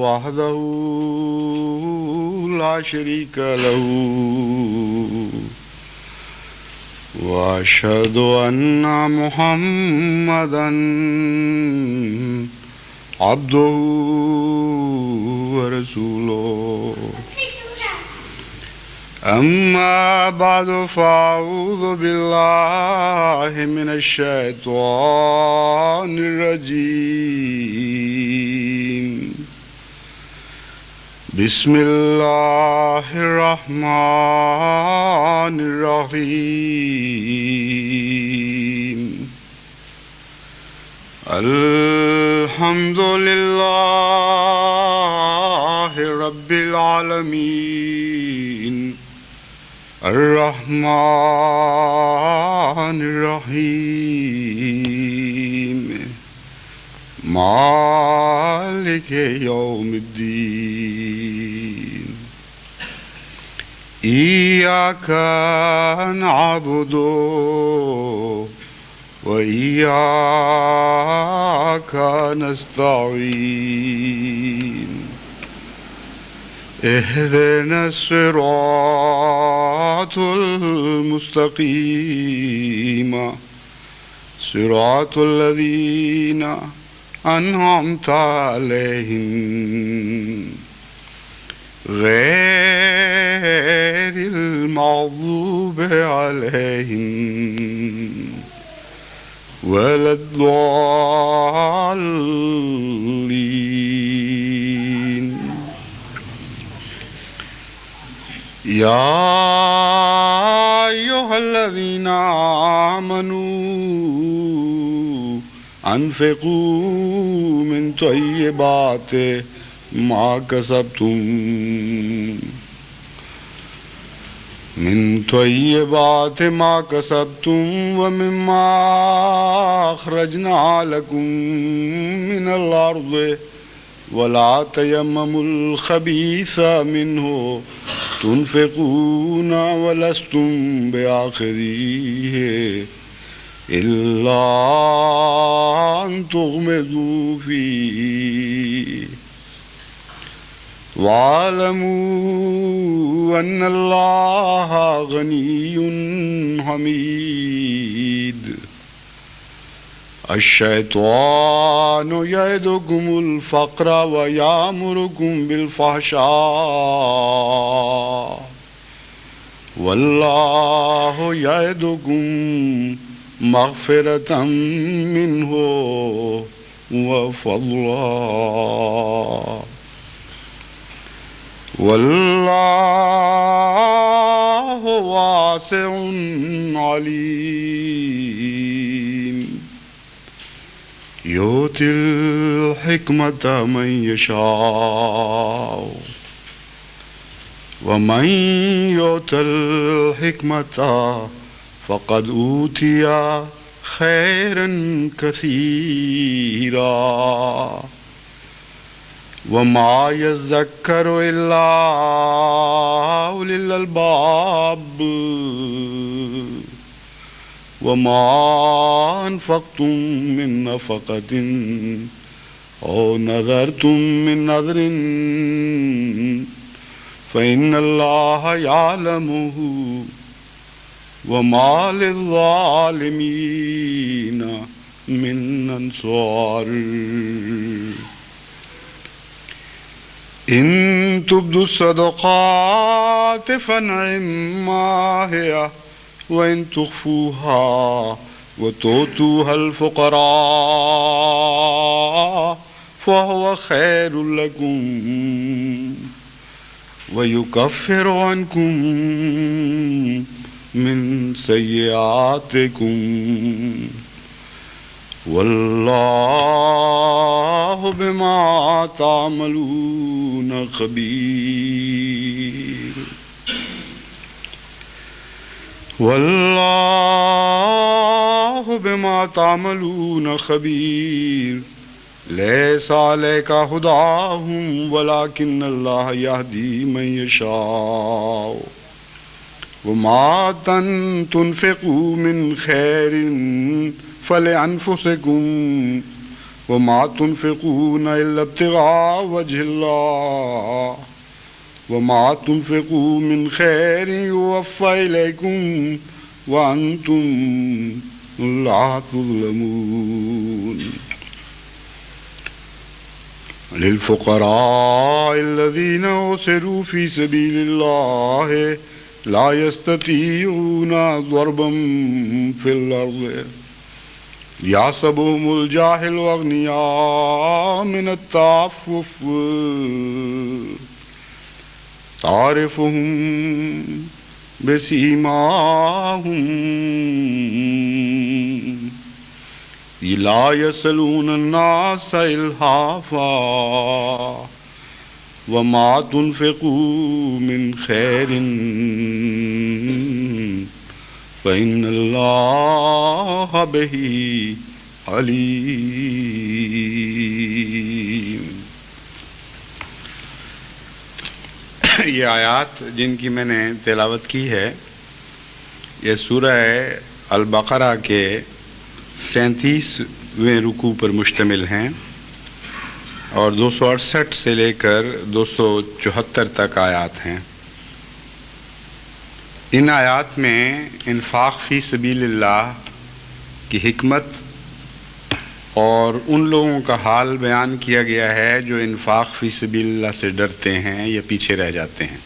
وحده لا شريك له وأشهد أن محمدا عبده ورسوله أما بعد فأعوذ بالله من الشيطان الرجيم بسم الله الرحمن الرحيم الحمد لله رب العالمين الرحمن الرحيم مالك يوم الدين إياك نعبد وإياك نستعين اهدنا الصراط المستقيم صراط الذين أنعمت عليهم غير المغضوب عليهم ولا الضالين يا أيها الذين آمنوا أنفقوا من طيبات ما كسبتم ومما أخرجنا لكم من الأرض ولا تيمموا الخبيث منه تنفقون ولستم بآخذيه إلا أن تغمضوا فيه واعلموا أن الله غني حميد الشيطان يعدكم الفقر ويأمركم بالفحشاء والله يعدكم مغفرة منه وفضلا والله واسع عليم يؤتي الحكمة من يشاء ومن يؤت الحكمة فقد أوتي خيرا كثيرا وما يذكر إلا أولي الألباب وما أنفقتم من نفقة أو نذرتم من نذر فإن الله يعلمه وما للظالمين من أنصار إن تبدوا الصدقات فنعما هي وإن تخفوها وتؤتوها الفقراء فهو خير لكم ويكفر عنكم من سيئاتكم والله بما تعملون خبير والله بما تعملون خبير ليس عليك هداهم ولكن الله يهدي من يشاء وما تنفقوا من خير فلأنفسكم وما تنفقون إلا ابتغاء وجه الله وما تنفقوا من خير يوفى إليكم وأنتم لا تظلمون للفقراء الذين أحصروا في سبيل الله لا يستطيعون ضربا في الأرض يحسبهم الجاهل أغنياء من التعفف تعرفهم بسيماهم لا يسألون الناس إلحافا وما تنفقوا من خير فإن الله به عليم۔ یہ آیات جن کی میں نے تلاوت کی ہے یہ سورہ البقرہ کے 37ویں رکوع پر مشتمل ہیں اور 268 سے لے کر 274 تک آیات ہیں۔ ان آیات میں انفاق فی سبیل اللہ کی حکمت اور ان لوگوں کا حال بیان کیا گیا ہے جو انفاق فی سبیل اللہ سے ڈرتے ہیں یا پیچھے رہ جاتے ہیں،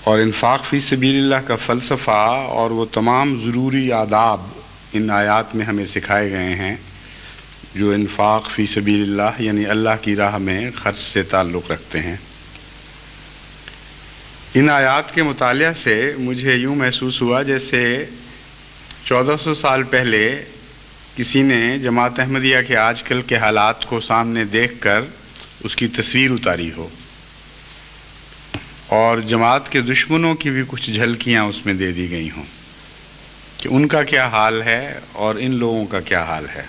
اور انفاق فی سبیل اللہ کا فلسفہ اور وہ تمام ضروری آداب ان آیات میں ہمیں سکھائے گئے ہیں جو انفاق فی سبیل اللہ یعنی اللہ کی راہ میں خرچ سے تعلق رکھتے ہیں۔ ان آیات کے مطالعہ سے مجھے یوں محسوس ہوا جیسے 1400 سال پہلے کسی نے جماعت احمدیہ کے آج کل کے حالات کو سامنے دیکھ کر اس کی تصویر اتاری ہو، اور جماعت کے دشمنوں کی بھی کچھ جھلکیاں اس میں دے دی گئی ہوں کہ ان کا کیا حال ہے اور ان لوگوں کا کیا حال ہے۔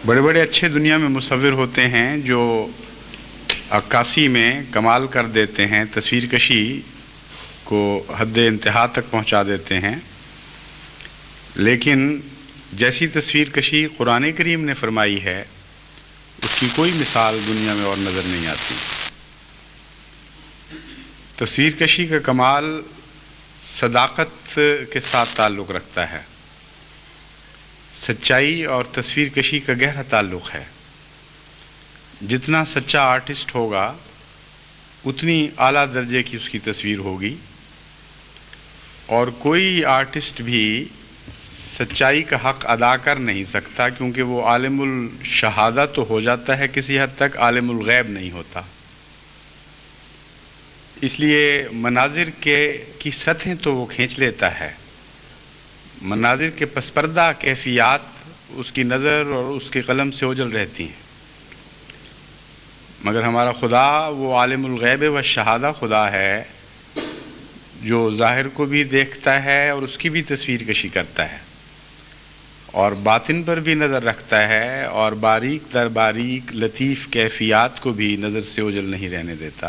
بڑے بڑے اچھے دنیا میں مصور ہوتے ہیں جو عکاسی میں کمال کر دیتے ہیں، تصویر کشی کو حد انتہا تک پہنچا دیتے ہیں، لیکن جیسی تصویر کشی قرآن کریم نے فرمائی ہے اس کی کوئی مثال دنیا میں اور نظر نہیں آتی۔ تصویر کشی کا کمال صداقت کے ساتھ تعلق رکھتا ہے، سچائی اور تصویر کشی کا گہرا تعلق ہے۔ جتنا سچا آرٹسٹ ہوگا اتنی اعلیٰ درجے کی اس کی تصویر ہوگی، اور کوئی آرٹسٹ بھی سچائی کا حق ادا کر نہیں سکتا کیونکہ وہ عالم الشہادہ تو ہو جاتا ہے کسی حد تک، عالم الغیب نہیں ہوتا۔ اس لیے مناظر کی سطحیں تو وہ کھینچ لیتا ہے، مناظر کے پس پردہ کیفیات اس کی نظر اور اس کے قلم سے اوجھل رہتی ہیں، مگر ہمارا خدا وہ عالم الغیب و شہادہ خدا ہے جو ظاہر کو بھی دیکھتا ہے اور اس کی بھی تصویر کشی کرتا ہے، اور باطن پر بھی نظر رکھتا ہے، اور باریک در باریک لطیف کیفیات کو بھی نظر سے اوجھل نہیں رہنے دیتا۔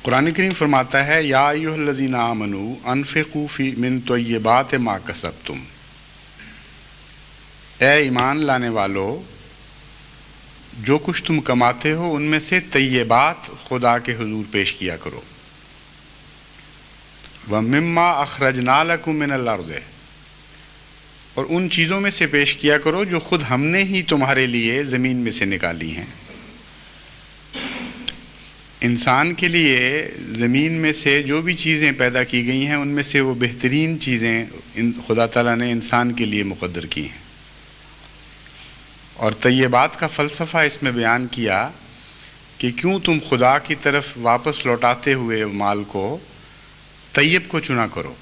قرآن کریم فرماتا ہے یا ایھا الذین آمنوا انفقوا فی من طیبات ما کسبتم، اے ایمان لانے والو جو کچھ تم کماتے ہو ان میں سے طیبات خدا کے حضور پیش کیا کرو، وَمِمَّا أَخْرَجْنَا لَكُم مِّنَ الْأَرْضِ، اور ان چیزوں میں سے پیش کیا کرو جو خود ہم نے ہی تمہارے لیے زمین میں سے نکالی ہیں۔ انسان کے لیے زمین میں سے جو بھی چیزیں پیدا کی گئی ہیں ان میں سے وہ بہترین چیزیں خدا تعالیٰ نے انسان کے لیے مقدر کی ہیں، اور طیبات کا فلسفہ اس میں بیان کیا کہ کیوں تم خدا کی طرف واپس لوٹاتے ہوئے مال کو طیب کو چنا کرو،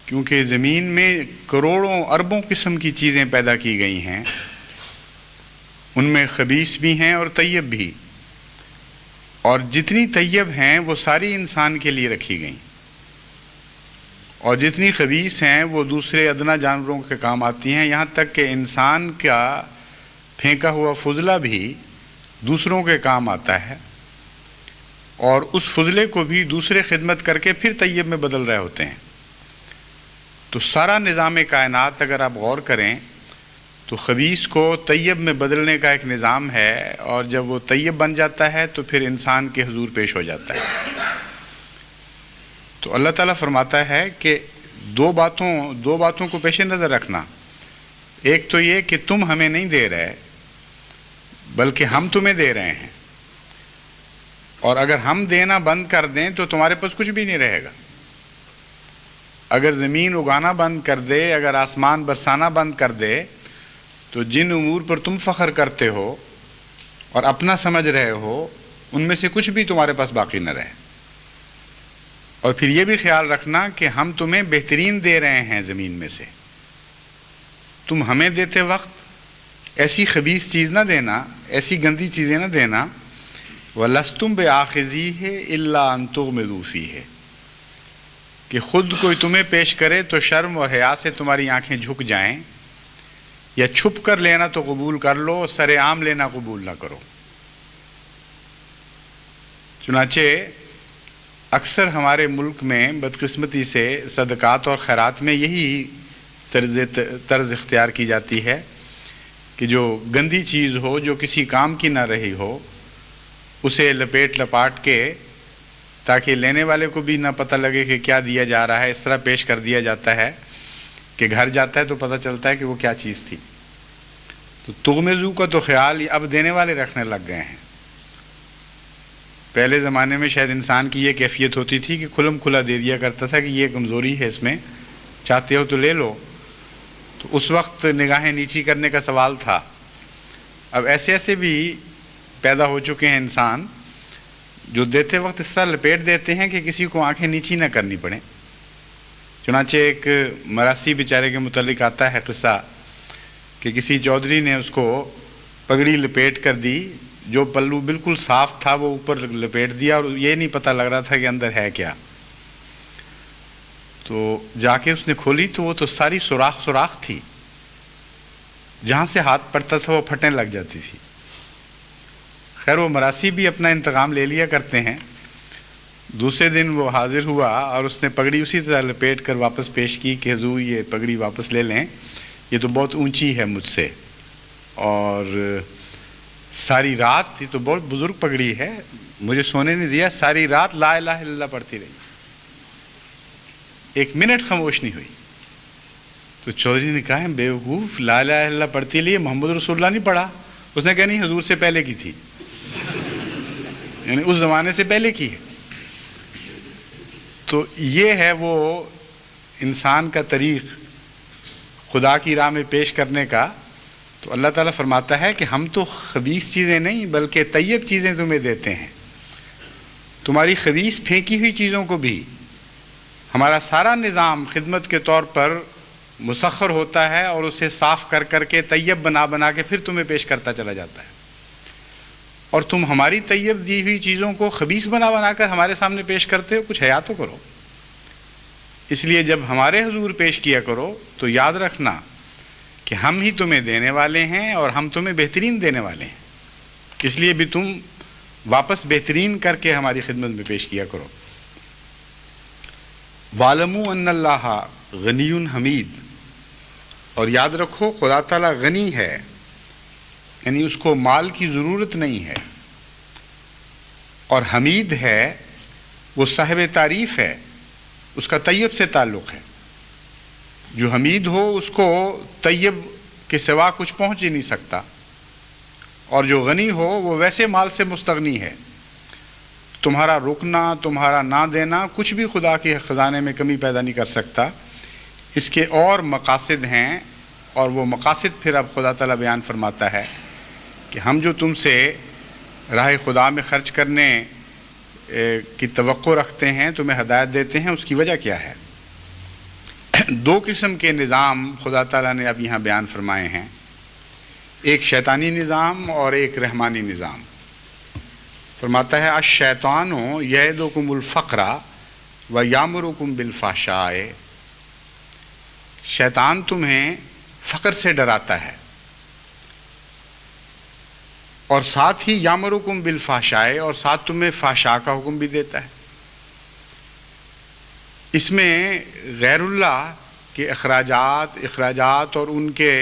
کیونکہ زمین میں کروڑوں اربوں قسم کی چیزیں پیدا کی گئی ہیں، ان میں خبیث بھی ہیں اور طیب بھی، اور جتنی طیب ہیں وہ ساری انسان کے لیے رکھی گئیں، اور جتنی خبیث ہیں وہ دوسرے ادنا جانوروں کے کام آتی ہیں، یہاں تک کہ انسان کا پھینکا ہوا فضلہ بھی دوسروں کے کام آتا ہے، اور اس فضلے کو بھی دوسرے خدمت کر کے پھر طیب میں بدل رہے ہوتے ہیں۔ تو سارا نظام کائنات اگر آپ غور کریں تو خبیث کو طیب میں بدلنے کا ایک نظام ہے، اور جب وہ طیب بن جاتا ہے تو پھر انسان کے حضور پیش ہو جاتا ہے۔ تو اللہ تعالیٰ فرماتا ہے کہ دو باتوں کو پیش نظر رکھنا۔ ایک تو یہ کہ تم ہمیں نہیں دے رہے بلکہ ہم تمہیں دے رہے ہیں، اور اگر ہم دینا بند کر دیں تو تمہارے پاس کچھ بھی نہیں رہے گا۔ اگر زمین اگانا بند کر دے، اگر آسمان برسانا بند کر دے، تو جن امور پر تم فخر کرتے ہو اور اپنا سمجھ رہے ہو ان میں سے کچھ بھی تمہارے پاس باقی نہ رہے۔ اور پھر یہ بھی خیال رکھنا کہ ہم تمہیں بہترین دے رہے ہیں زمین میں سے۔ تم ہمیں دیتے وقت ایسی خبیث چیز نہ دینا، ایسی گندی چیزیں نہ دینا۔ وَلَسْتُمْ بِآخِذِيهِ إِلَّا أَن تُغْمِضُوا فِيهِ، کہ خود کوئی تمہیں پیش کرے تو شرم اور حیا سے تمہاری آنکھیں جھک جائیں، یا چھپ کر لینا تو قبول کر لو، سر عام لینا قبول نہ کرو۔ چنانچہ اکثر ہمارے ملک میں بدقسمتی سے صدقات اور خیرات میں یہی طرز اختیار کی جاتی ہے کہ جو گندی چیز ہو، جو کسی کام کی نہ رہی ہو، اسے لپیٹ لپاٹ کے تاکہ لینے والے کو بھی نہ پتہ لگے کہ کیا دیا جا رہا ہے، اس طرح پیش کر دیا جاتا ہے کہ گھر جاتا ہے تو پتہ چلتا ہے کہ وہ کیا چیز تھی۔ تو تغمزو کا تو خیال اب دینے والے رکھنے لگ گئے ہیں۔ پہلے زمانے میں شاید انسان کی یہ کیفیت ہوتی تھی کہ کھلم کھلا دے دیا کرتا تھا کہ یہ کمزوری ہے اس میں، چاہتے ہو تو لے لو، تو اس وقت نگاہیں نیچی کرنے کا سوال تھا۔ اب ایسے بھی پیدا ہو چکے ہیں انسان جو دیتے وقت اس طرح لپیٹ دیتے ہیں کہ کسی کو آنکھیں نیچی نہ کرنی پڑیں۔ چنانچہ ایک مراسی بیچارے کے متعلق آتا ہے قصہ کہ کسی چودھری نے اس کو پگڑی لپیٹ کر دی، جو پلو بالکل صاف تھا وہ اوپر لپیٹ دیا، اور یہ نہیں پتہ لگ رہا تھا کہ اندر ہے کیا۔ تو جا کے اس نے کھولی تو وہ تو ساری سوراخ تھی، جہاں سے ہاتھ پڑتا تھا وہ پھٹنے لگ جاتی تھی۔ خیر وہ مراسی بھی اپنا انتقام لے لیا کرتے ہیں۔ دوسرے دن وہ حاضر ہوا اور اس نے پگڑی اسی طرح لپیٹ کر واپس پیش کی کہ حضور یہ پگڑی واپس لے لیں، یہ تو بہت اونچی ہے مجھ سے، اور ساری رات، یہ تو بہت بزرگ پگڑی ہے، مجھے سونے نہیں دیا، ساری رات لا الہ الا اللہ پڑھتی رہی، ایک منٹ خاموش نہیں ہوئی۔ تو چودھری نے کہا بیوقوف، لا الہ الا اللہ پڑھتی رہی، محمد رسول اللہ نہیں پڑھا؟ اس نے کہا نہیں، حضور سے پہلے کی تھی، یعنی اس زمانے سے پہلے کی ہے۔ تو یہ ہے وہ انسان کا طریق خدا کی راہ میں پیش کرنے کا۔ تو اللہ تعالیٰ فرماتا ہے کہ ہم تو خبیث چیزیں نہیں بلکہ طیب چیزیں تمہیں دیتے ہیں۔ تمہاری خبیث پھینکی ہوئی چیزوں کو بھی ہمارا سارا نظام خدمت کے طور پر مسخر ہوتا ہے، اور اسے صاف کر کر کے طیب بنا کے پھر تمہیں پیش کرتا چلا جاتا ہے، اور تم ہماری طیب دی ہوئی چیزوں کو خبیث بنا کر ہمارے سامنے پیش کرتے ہو، کچھ حیا تو کرو۔ اس لیے جب ہمارے حضور پیش کیا کرو تو یاد رکھنا کہ ہم ہی تمہیں دینے والے ہیں اور ہم تمہیں بہترین دینے والے ہیں، اس لیے بھی تم واپس بہترین کر کے ہماری خدمت میں پیش کیا کرو۔ وَاعْلَمُوا أَنَّ اللَّهَ غَنِيٌّ حَمِيدٌ، اور یاد رکھو خدا تعالیٰ غنی ہے، یعنی اس کو مال کی ضرورت نہیں ہے، اور حمید ہے، وہ صاحب تعریف ہے، اس کا طیب سے تعلق ہے۔ جو حمید ہو اس کو طیب کے سوا کچھ پہنچ ہی نہیں سکتا، اور جو غنی ہو وہ ویسے مال سے مستغنی ہے۔ تمہارا رکنا، تمہارا نہ دینا کچھ بھی خدا کے خزانے میں کمی پیدا نہیں کر سکتا، اس کے اور مقاصد ہیں، اور وہ مقاصد پھر اب خدا تعالیٰ بیان فرماتا ہے کہ ہم جو تم سے راہ خدا میں خرچ کرنے کی توقع رکھتے ہیں، تمہیں ہدایت دیتے ہیں، اس کی وجہ کیا ہے۔ دو قسم کے نظام خدا تعالیٰ نے اب یہاں بیان فرمائے ہیں، ایک شیطانی نظام اور ایک رحمانی نظام۔ فرماتا ہے الشیطان یعدکم الفقر ویامرکم بالفحشاء، شیطان تمہیں فقر سے ڈراتا ہے، اور ساتھ ہی یامرکم بالفحشاء، اور ساتھ تمہیں فحشاء کا حکم بھی دیتا ہے۔ اس میں غیر اللہ کے اخراجات اور ان کے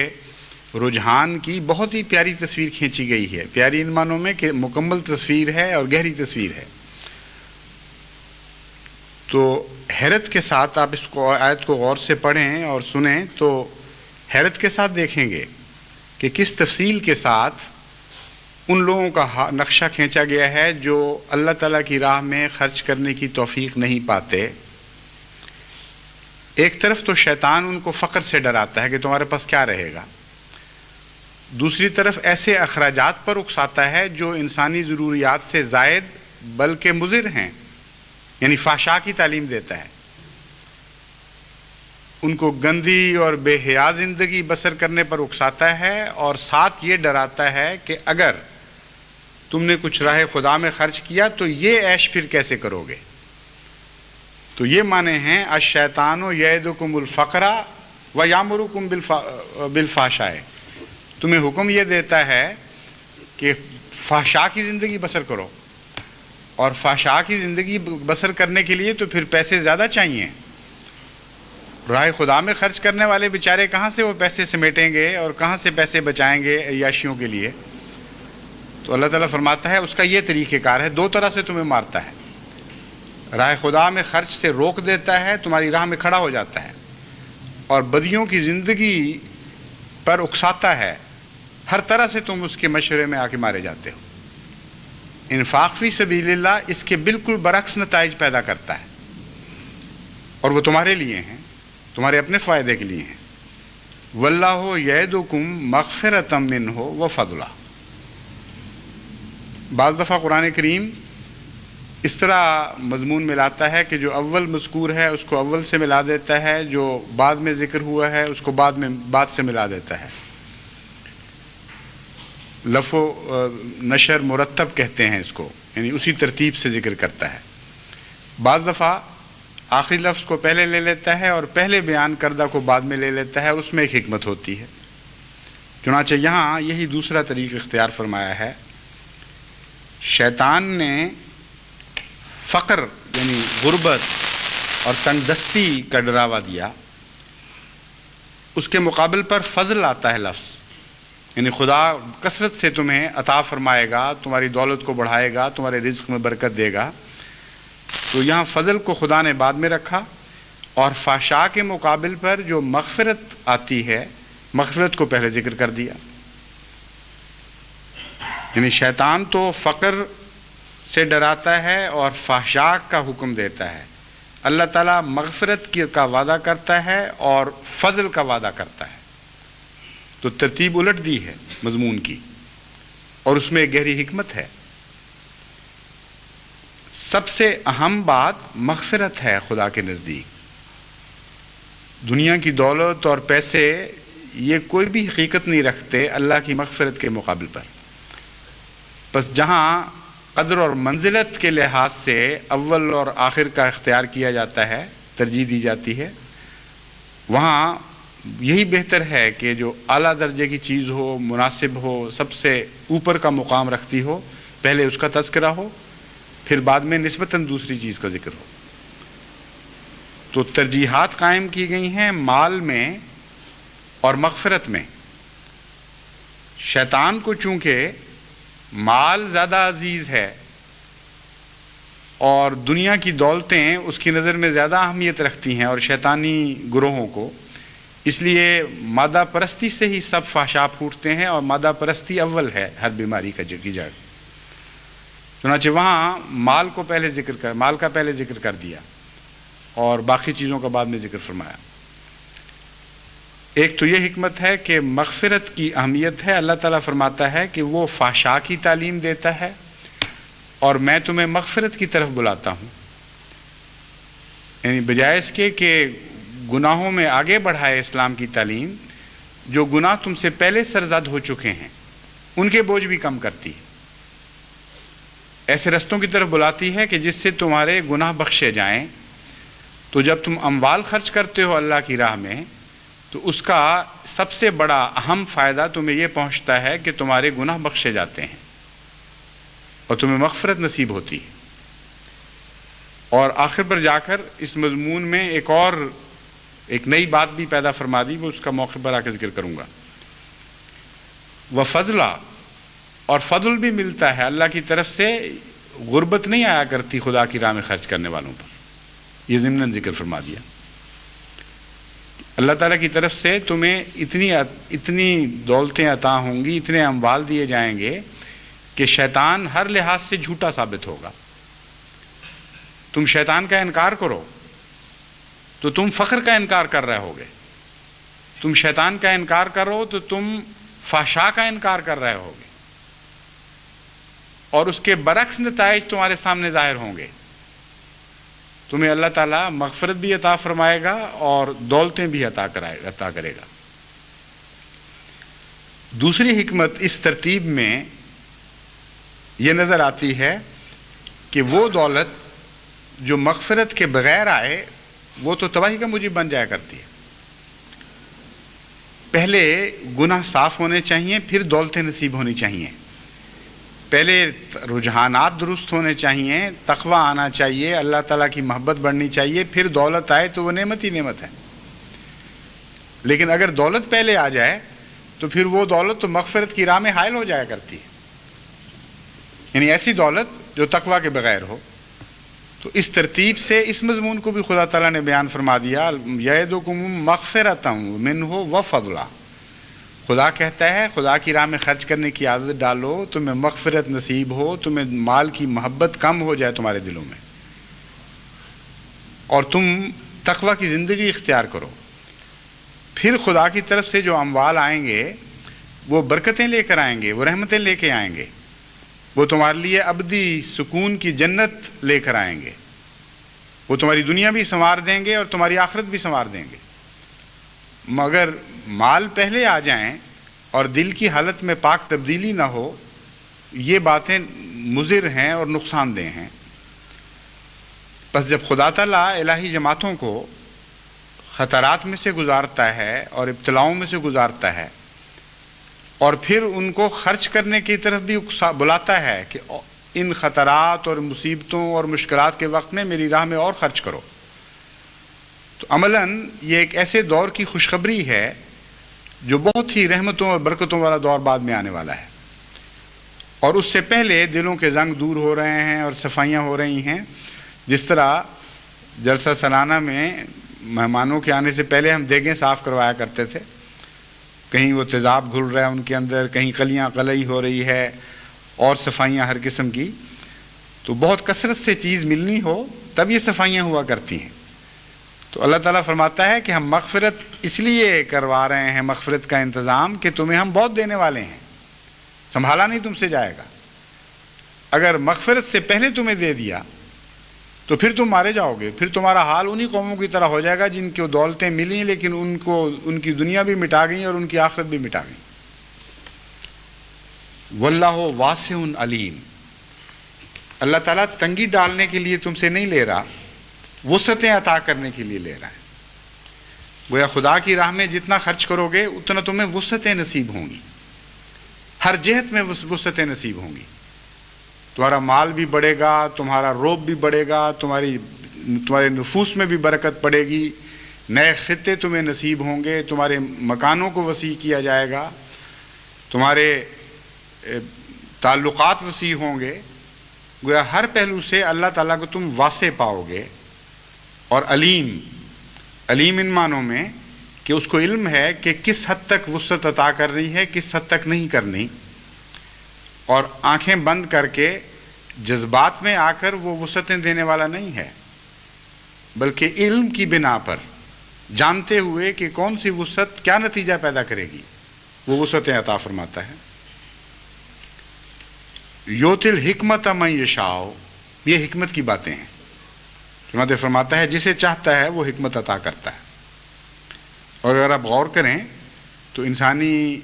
رجحان کی بہت ہی پیاری تصویر کھینچی گئی ہے. پیاری ان معنوں میں کہ مکمل تصویر ہے اور گہری تصویر ہے. تو حیرت کے ساتھ آپ اس کو آیت کو غور سے پڑھیں اور سنیں تو حیرت کے ساتھ دیکھیں گے کہ کس تفصیل کے ساتھ ان لوگوں کا نقشہ کھینچا گیا ہے جو اللہ تعالیٰ کی راہ میں خرچ کرنے کی توفیق نہیں پاتے. ایک طرف تو شیطان ان کو فقر سے ڈراتا ہے کہ تمہارے پاس کیا رہے گا، دوسری طرف ایسے اخراجات پر اکساتا ہے جو انسانی ضروریات سے زائد بلکہ مضر ہیں، یعنی فحشاء کی تعلیم دیتا ہے. ان کو گندی اور بے حیا زندگی بسر کرنے پر اکساتا ہے اور ساتھ یہ ڈراتا ہے کہ اگر تم نے کچھ راہ خدا میں خرچ کیا تو یہ عیش پھر کیسے کرو گے. تو یہ معنی ہیں الشیطان یعدکم الفقر و یامرکم بالفحشاء. تمہیں حکم یہ دیتا ہے کہ فحشاء کی زندگی بسر کرو، اور فحشاء کی زندگی بسر کرنے کے لیے تو پھر پیسے زیادہ چاہیے. راہ خدا میں خرچ کرنے والے بیچارے کہاں سے وہ پیسے سمیٹیں گے اور کہاں سے پیسے بچائیں گے عیاشیوں کے لیے. تو اللہ تعالیٰ فرماتا ہے اس کا یہ طریقہ کار ہے، دو طرح سے تمہیں مارتا ہے. راہ خدا میں خرچ سے روک دیتا ہے، تمہاری راہ میں کھڑا ہو جاتا ہے، اور بدیوں کی زندگی پر اکساتا ہے. ہر طرح سے تم اس کے مشورے میں آ کے مارے جاتے ہو. انفاق فی سبیل اللہ اس کے بالکل برعکس نتائج پیدا کرتا ہے، اور وہ تمہارے لیے ہیں، تمہارے اپنے فائدے کے لیے ہیں. واللہ یعدکم مغفرۃ منہ وفضلا. بعض دفعہ قرآن کریم اس طرح مضمون ملاتا ہے کہ جو اول مذکور ہے اس کو اول سے ملا دیتا ہے، جو بعد میں ذکر ہوا ہے اس کو بعد سے ملا دیتا ہے. لف و نشر مرتب کہتے ہیں اس کو، یعنی اسی ترتیب سے ذکر کرتا ہے. بعض دفعہ آخری لفظ کو پہلے لے لیتا ہے اور پہلے بیان کردہ کو بعد میں لے لیتا ہے، اس میں ایک حکمت ہوتی ہے. چنانچہ یہاں یہی دوسرا طریق اختیار فرمایا ہے. شیطان نے فقر یعنی غربت اور تنگ دستی کا ڈراوا دیا، اس کے مقابل پر فضل آتا ہے لفظ، یعنی خدا کثرت سے تمہیں عطا فرمائے گا، تمہاری دولت کو بڑھائے گا، تمہارے رزق میں برکت دے گا. تو یہاں فضل کو خدا نے بعد میں رکھا، اور فحشاء کے مقابل پر جو مغفرت آتی ہے مغفرت کو پہلے ذکر کر دیا. یعنی شیطان تو فقر سے ڈراتا ہے اور فحشاء کا حکم دیتا ہے. اللہ تعالیٰ مغفرت کا وعدہ کرتا ہے اور فضل کا وعدہ کرتا ہے. تو ترتیب الٹ دی ہے مضمون کی، اور اس میں ایک گہری حکمت ہے. سب سے اہم بات مغفرت ہے خدا کے نزدیک. دنیا کی دولت اور پیسے یہ کوئی بھی حقیقت نہیں رکھتے اللہ کی مغفرت کے مقابل پر. بس جہاں قدر اور منزلت کے لحاظ سے اول اور آخر کا اختیار کیا جاتا ہے، ترجیح دی جاتی ہے، وہاں یہی بہتر ہے کہ جو اعلیٰ درجے کی چیز ہو، مناسب ہو، سب سے اوپر کا مقام رکھتی ہو، پہلے اس کا تذکرہ ہو، پھر بعد میں نسبتاً دوسری چیز کا ذکر ہو. تو ترجیحات قائم کی گئی ہیں مال میں اور مغفرت میں. شیطان کو چونکہ مال زیادہ عزیز ہے اور دنیا کی دولتیں اس کی نظر میں زیادہ اہمیت رکھتی ہیں اور شیطانی گروہوں کو، اس لیے مادہ پرستی سے ہی سب فحشاء پھوٹتے ہیں، اور مادہ پرستی اول ہے ہر بیماری کا جڑ. چنانچہ وہاں مال کا پہلے ذکر کر دیا اور باقی چیزوں کا بعد میں ذکر فرمایا. ایک تو یہ حکمت ہے کہ مغفرت کی اہمیت ہے. اللہ تعالیٰ فرماتا ہے کہ وہ فحشاء کی تعلیم دیتا ہے اور میں تمہیں مغفرت کی طرف بلاتا ہوں. یعنی بجائے اس کے کہ گناہوں میں آگے بڑھائے اسلام کی تعلیم، جو گناہ تم سے پہلے سرزد ہو چکے ہیں ان کے بوجھ بھی کم کرتی ہے. ایسے رستوں کی طرف بلاتی ہے کہ جس سے تمہارے گناہ بخشے جائیں. تو جب تم اموال خرچ کرتے ہو اللہ کی راہ میں، تو اس کا سب سے بڑا اہم فائدہ تمہیں یہ پہنچتا ہے کہ تمہارے گناہ بخشے جاتے ہیں اور تمہیں مغفرت نصیب ہوتی ہے. اور آخر پر جا کر اس مضمون میں ایک اور ایک نئی بات بھی پیدا فرما دی، وہ اس کا موقع پر آ کے ذکر کروں گا۔ وفضلا، اور فضل بھی ملتا ہے اللہ کی طرف سے، غربت نہیں آیا کرتی خدا کی راہ میں خرچ کرنے والوں پر، یہ ضمناً ذکر فرما دیا۔ اللہ تعالیٰ کی طرف سے تمہیں اتنی دولتیں عطا ہوں گی، اتنے اموال دیے جائیں گے کہ شیطان ہر لحاظ سے جھوٹا ثابت ہوگا۔ تم شیطان کا انکار کرو تو تم فقر کا انکار کر رہے ہوگے، تم شیطان کا انکار کرو تو تم فحشاء کا انکار کر رہے ہوگے، اور اس کے برعکس نتائج تمہارے سامنے ظاہر ہوں گے۔ تمہیں اللہ تعالیٰ مغفرت بھی عطا فرمائے گا اور دولتیں بھی عطا کرے گا۔ دوسری حکمت اس ترتیب میں یہ نظر آتی ہے کہ وہ دولت جو مغفرت کے بغیر آئے وہ تو تباہی کا موجب بن جایا کرتی ہے۔ پہلے گناہ صاف ہونے چاہیے، پھر دولتیں نصیب ہونی چاہیے۔ پہلے رجحانات درست ہونے چاہیے، تقوی آنا چاہیے، اللہ تعالیٰ کی محبت بڑھنی چاہیے، پھر دولت آئے تو وہ نعمت ہی نعمت ہے۔ لیکن اگر دولت پہلے آ جائے تو پھر وہ دولت تو مغفرت کی راہ میں حائل ہو جایا کرتی ہے، یعنی ایسی دولت جو تقوی کے بغیر ہو۔ تو اس ترتیب سے اس مضمون کو بھی خدا تعالیٰ نے بیان فرما دیا، یعدکم مغفرۃ منہ وفضلا۔ خدا کہتا ہے خدا کی راہ میں خرچ کرنے کی عادت ڈالو، تمہیں مغفرت نصیب ہو، تمہیں مال کی محبت کم ہو جائے تمہارے دلوں میں، اور تم تقوی کی زندگی اختیار کرو۔ پھر خدا کی طرف سے جو اموال آئیں گے وہ برکتیں لے کر آئیں گے، وہ رحمتیں لے کے آئیں گے، وہ تمہارے لیے ابدی سکون کی جنت لے کر آئیں گے، وہ تمہاری دنیا بھی سنوار دیں گے اور تمہاری آخرت بھی سنوار دیں گے۔ مگر مال پہلے آ جائیں اور دل کی حالت میں پاک تبدیلی نہ ہو، یہ باتیں مضر ہیں اور نقصان دہ ہیں۔ بس جب خدا تعالیٰ الہی جماعتوں کو خطرات میں سے گزارتا ہے اور ابتلاؤں میں سے گزارتا ہے، اور پھر ان کو خرچ کرنے کی طرف بھی بلاتا ہے کہ ان خطرات اور مصیبتوں اور مشکلات کے وقت میں میری راہ میں اور خرچ کرو، تو عملاً یہ ایک ایسے دور کی خوشخبری ہے جو بہت ہی رحمتوں اور برکتوں والا دور بعد میں آنے والا ہے۔ اور اس سے پہلے دلوں کے زنگ دور ہو رہے ہیں اور صفائیاں ہو رہی ہیں۔ جس طرح جلسہ سالانہ میں مہمانوں کے آنے سے پہلے ہم دیگیں صاف کروایا کرتے تھے، کہیں وہ تیزاب گھل رہا ہے ان کے اندر، کہیں کلیاں قلعی ہو رہی ہے، اور صفائیاں ہر قسم کی، تو بہت کثرت سے چیز ملنی ہو تب یہ صفائیاں ہوا کرتی ہیں۔ تو اللہ تعالیٰ فرماتا ہے کہ ہم مغفرت اس لیے کروا رہے ہیں، مغفرت کا انتظام، کہ تمہیں ہم بہت دینے والے ہیں، سنبھالا نہیں تم سے جائے گا۔ اگر مغفرت سے پہلے تمہیں دے دیا تو پھر تم مارے جاؤ گے، پھر تمہارا حال انہی قوموں کی طرح ہو جائے گا جن کو دولتیں ملی لیکن ان کی دنیا بھی مٹا گئی اور ان کی آخرت بھی مٹا گئی۔ واللہ واسع علیم، اللہ تعالیٰ تنگی ڈالنے کے لیے تم سے نہیں لے رہا، وسعتیں عطا کرنے کے لیے لے رہا ہے۔ گویا خدا کی راہ میں جتنا خرچ کرو گے اتنا تمہیں وسعتیں نصیب ہوں گی، ہر جہت میں وسعتیں نصیب ہوں گی۔ تمہارا مال بھی بڑھے گا، تمہارا روب بھی بڑھے گا، تمہارے نفوس میں بھی برکت پڑے گی، نئے خطے تمہیں نصیب ہوں گے، تمہارے مکانوں کو وسیع کیا جائے گا، تمہارے تعلقات وسیع ہوں گے۔ گویا ہر پہلو سے اللہ تعالیٰ کو تم واسع پاؤ گے۔ اور علیم ان معنوں میں کہ اس کو علم ہے کہ کس حد تک وسعت عطا کر رہی ہے، کس حد تک نہیں کرنی، اور آنکھیں بند کر کے جذبات میں آ کر وہ وسعتیں دینے والا نہیں ہے، بلکہ علم کی بنا پر جانتے ہوئے کہ کون سی وسعت کیا نتیجہ پیدا کرے گی وہ وسعتیں عطا فرماتا ہے۔ یؤتی الحکمۃ من یشاء، یہ حکمت کی باتیں ہیں۔ چنانچہ فرماتا ہے جسے چاہتا ہے وہ حکمت عطا کرتا ہے۔ اور اگر آپ غور کریں تو انسانی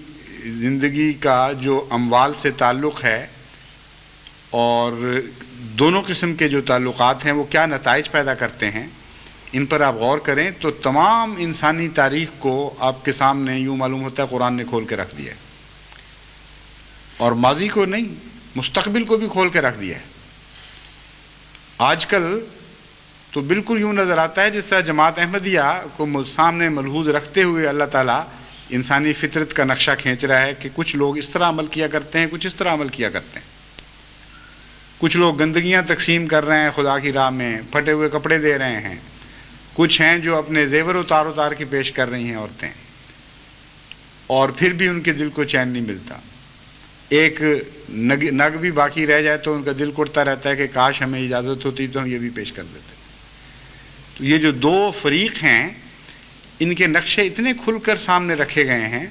زندگی کا جو اموال سے تعلق ہے اور دونوں قسم کے جو تعلقات ہیں وہ کیا نتائج پیدا کرتے ہیں، ان پر آپ غور کریں تو تمام انسانی تاریخ کو آپ کے سامنے یوں معلوم ہوتا ہے قرآن نے کھول کے رکھ دیا ہے، اور ماضی کو نہیں، مستقبل کو بھی کھول کے رکھ دیا ہے۔ آج کل تو بالکل یوں نظر آتا ہے جس طرح جماعت احمدیہ کو سامنے ملحوظ رکھتے ہوئے اللہ تعالیٰ انسانی فطرت کا نقشہ کھینچ رہا ہے کہ کچھ لوگ اس طرح عمل کیا کرتے ہیں، کچھ اس طرح عمل کیا کرتے ہیں. کچھ لوگ گندگیاں تقسیم کر رہے ہیں خدا کی راہ میں، پھٹے ہوئے کپڑے دے رہے ہیں. کچھ ہیں جو اپنے زیور اتار کے پیش کر رہی ہیں عورتیں، اور پھر بھی ان کے دل کو چین نہیں ملتا. ایک نگ بھی باقی رہ جائے تو ان کا دل کڑتا رہتا ہے کہ کاش ہمیں اجازت ہوتی تو ہم یہ بھی پیش کر دیتے. تو یہ جو دو فریق ہیں ان کے نقشے اتنے کھل کر سامنے رکھے گئے ہیں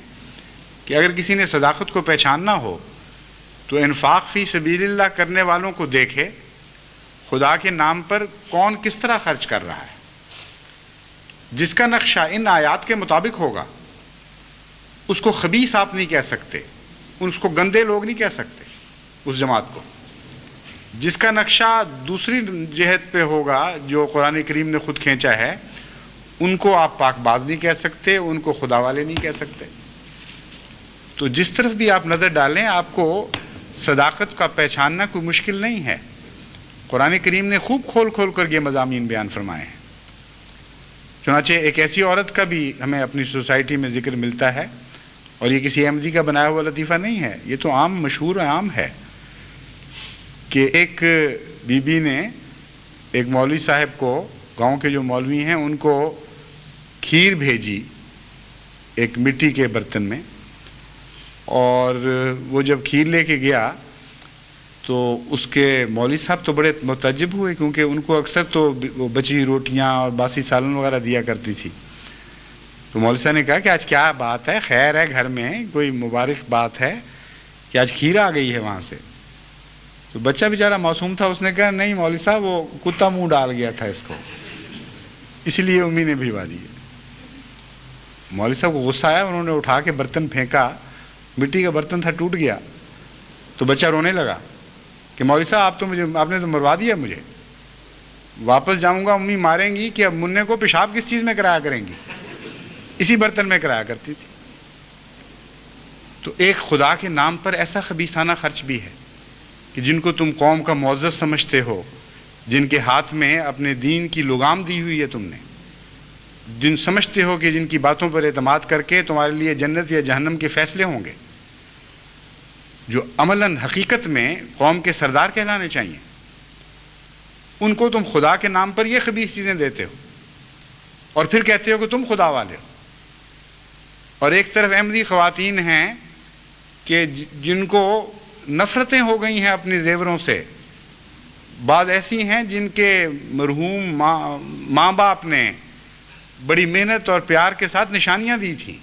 کہ اگر کسی نے صداقت کو پہچاننا ہو تو انفاق فی سبیل اللہ کرنے والوں کو دیکھے خدا کے نام پر کون کس طرح خرچ کر رہا ہے. جس کا نقشہ ان آیات کے مطابق ہوگا اس کو خبیث آپ نہیں کہہ سکتے، اس کو گندے لوگ نہیں کہہ سکتے اس جماعت کو. جس کا نقشہ دوسری جہت پہ ہوگا جو قرآن کریم نے خود کھینچا ہے ان کو آپ پاک باز نہیں کہہ سکتے، ان کو خدا والے نہیں کہہ سکتے. تو جس طرف بھی آپ نظر ڈالیں آپ کو صداقت کا پہچاننا کوئی مشکل نہیں ہے. قرآن کریم نے خوب کھول کھول کر یہ مضامین بیان فرمائے ہیں. چنانچہ ایک ایسی عورت کا بھی ہمیں اپنی سوسائٹی میں ذکر ملتا ہے، اور یہ کسی احمدی کا بنایا ہوا لطیفہ نہیں ہے، یہ تو عام مشہور عام ہے کہ ایک بی بی نے ایک مولوی صاحب کو، گاؤں کے جو مولوی ہیں ان کو کھیر بھیجی ایک مٹی کے برتن میں، اور وہ جب کھیر لے کے گیا تو اس کے مولوی صاحب تو بڑے متعجب ہوئے کیونکہ ان کو اکثر تو وہ بچی روٹیاں اور باسی سالن وغیرہ دیا کرتی تھی. تو مولوی صاحب نے کہا کہ آج کیا بات ہے، خیر ہے گھر میں کوئی مبارک بات ہے کہ آج کھیر آ گئی ہے وہاں سے. تو بچہ بیچارہ معصوم تھا، اس نے کہا نہیں مولوی صاحب وہ کتا منہ ڈال گیا تھا اس کو، اسی لیے امی نے بھجوا دی. مولوی صاحب کو غصہ آیا، انہوں نے اٹھا کے برتن پھینکا، مٹی کا برتن تھا ٹوٹ گیا. تو بچہ رونے لگا کہ مولوی صاحب آپ نے تو مروا دیا مجھے، واپس جاؤں گا امی ماریں گی کہ اب منع کو پیشاب کس چیز میں کرایا کریں گی، اسی برتن میں کرایا کرتی تھی. تو ایک خدا کے نام پر ایسا خبیثانہ خرچ بھی ہے کہ جن کو تم قوم کا معزز سمجھتے ہو، جن کے ہاتھ میں اپنے دین کی لگام دی ہوئی ہے تم نے، جن سمجھتے ہو کہ جن کی باتوں پر اعتماد کر کے تمہارے لیے جنت یا جہنم کے فیصلے ہوں گے، جو عملاً حقیقت میں قوم کے سردار کہلانے چاہیے، ان کو تم خدا کے نام پر یہ خبیث چیزیں دیتے ہو اور پھر کہتے ہو کہ تم خدا والے ہو. اور ایک طرف احمدی خواتین ہیں کہ جن کو نفرتیں ہو گئی ہیں اپنے زیوروں سے. بعض ایسی ہیں جن کے مرحوم ماں باپ نے بڑی محنت اور پیار کے ساتھ نشانیاں دی تھیں،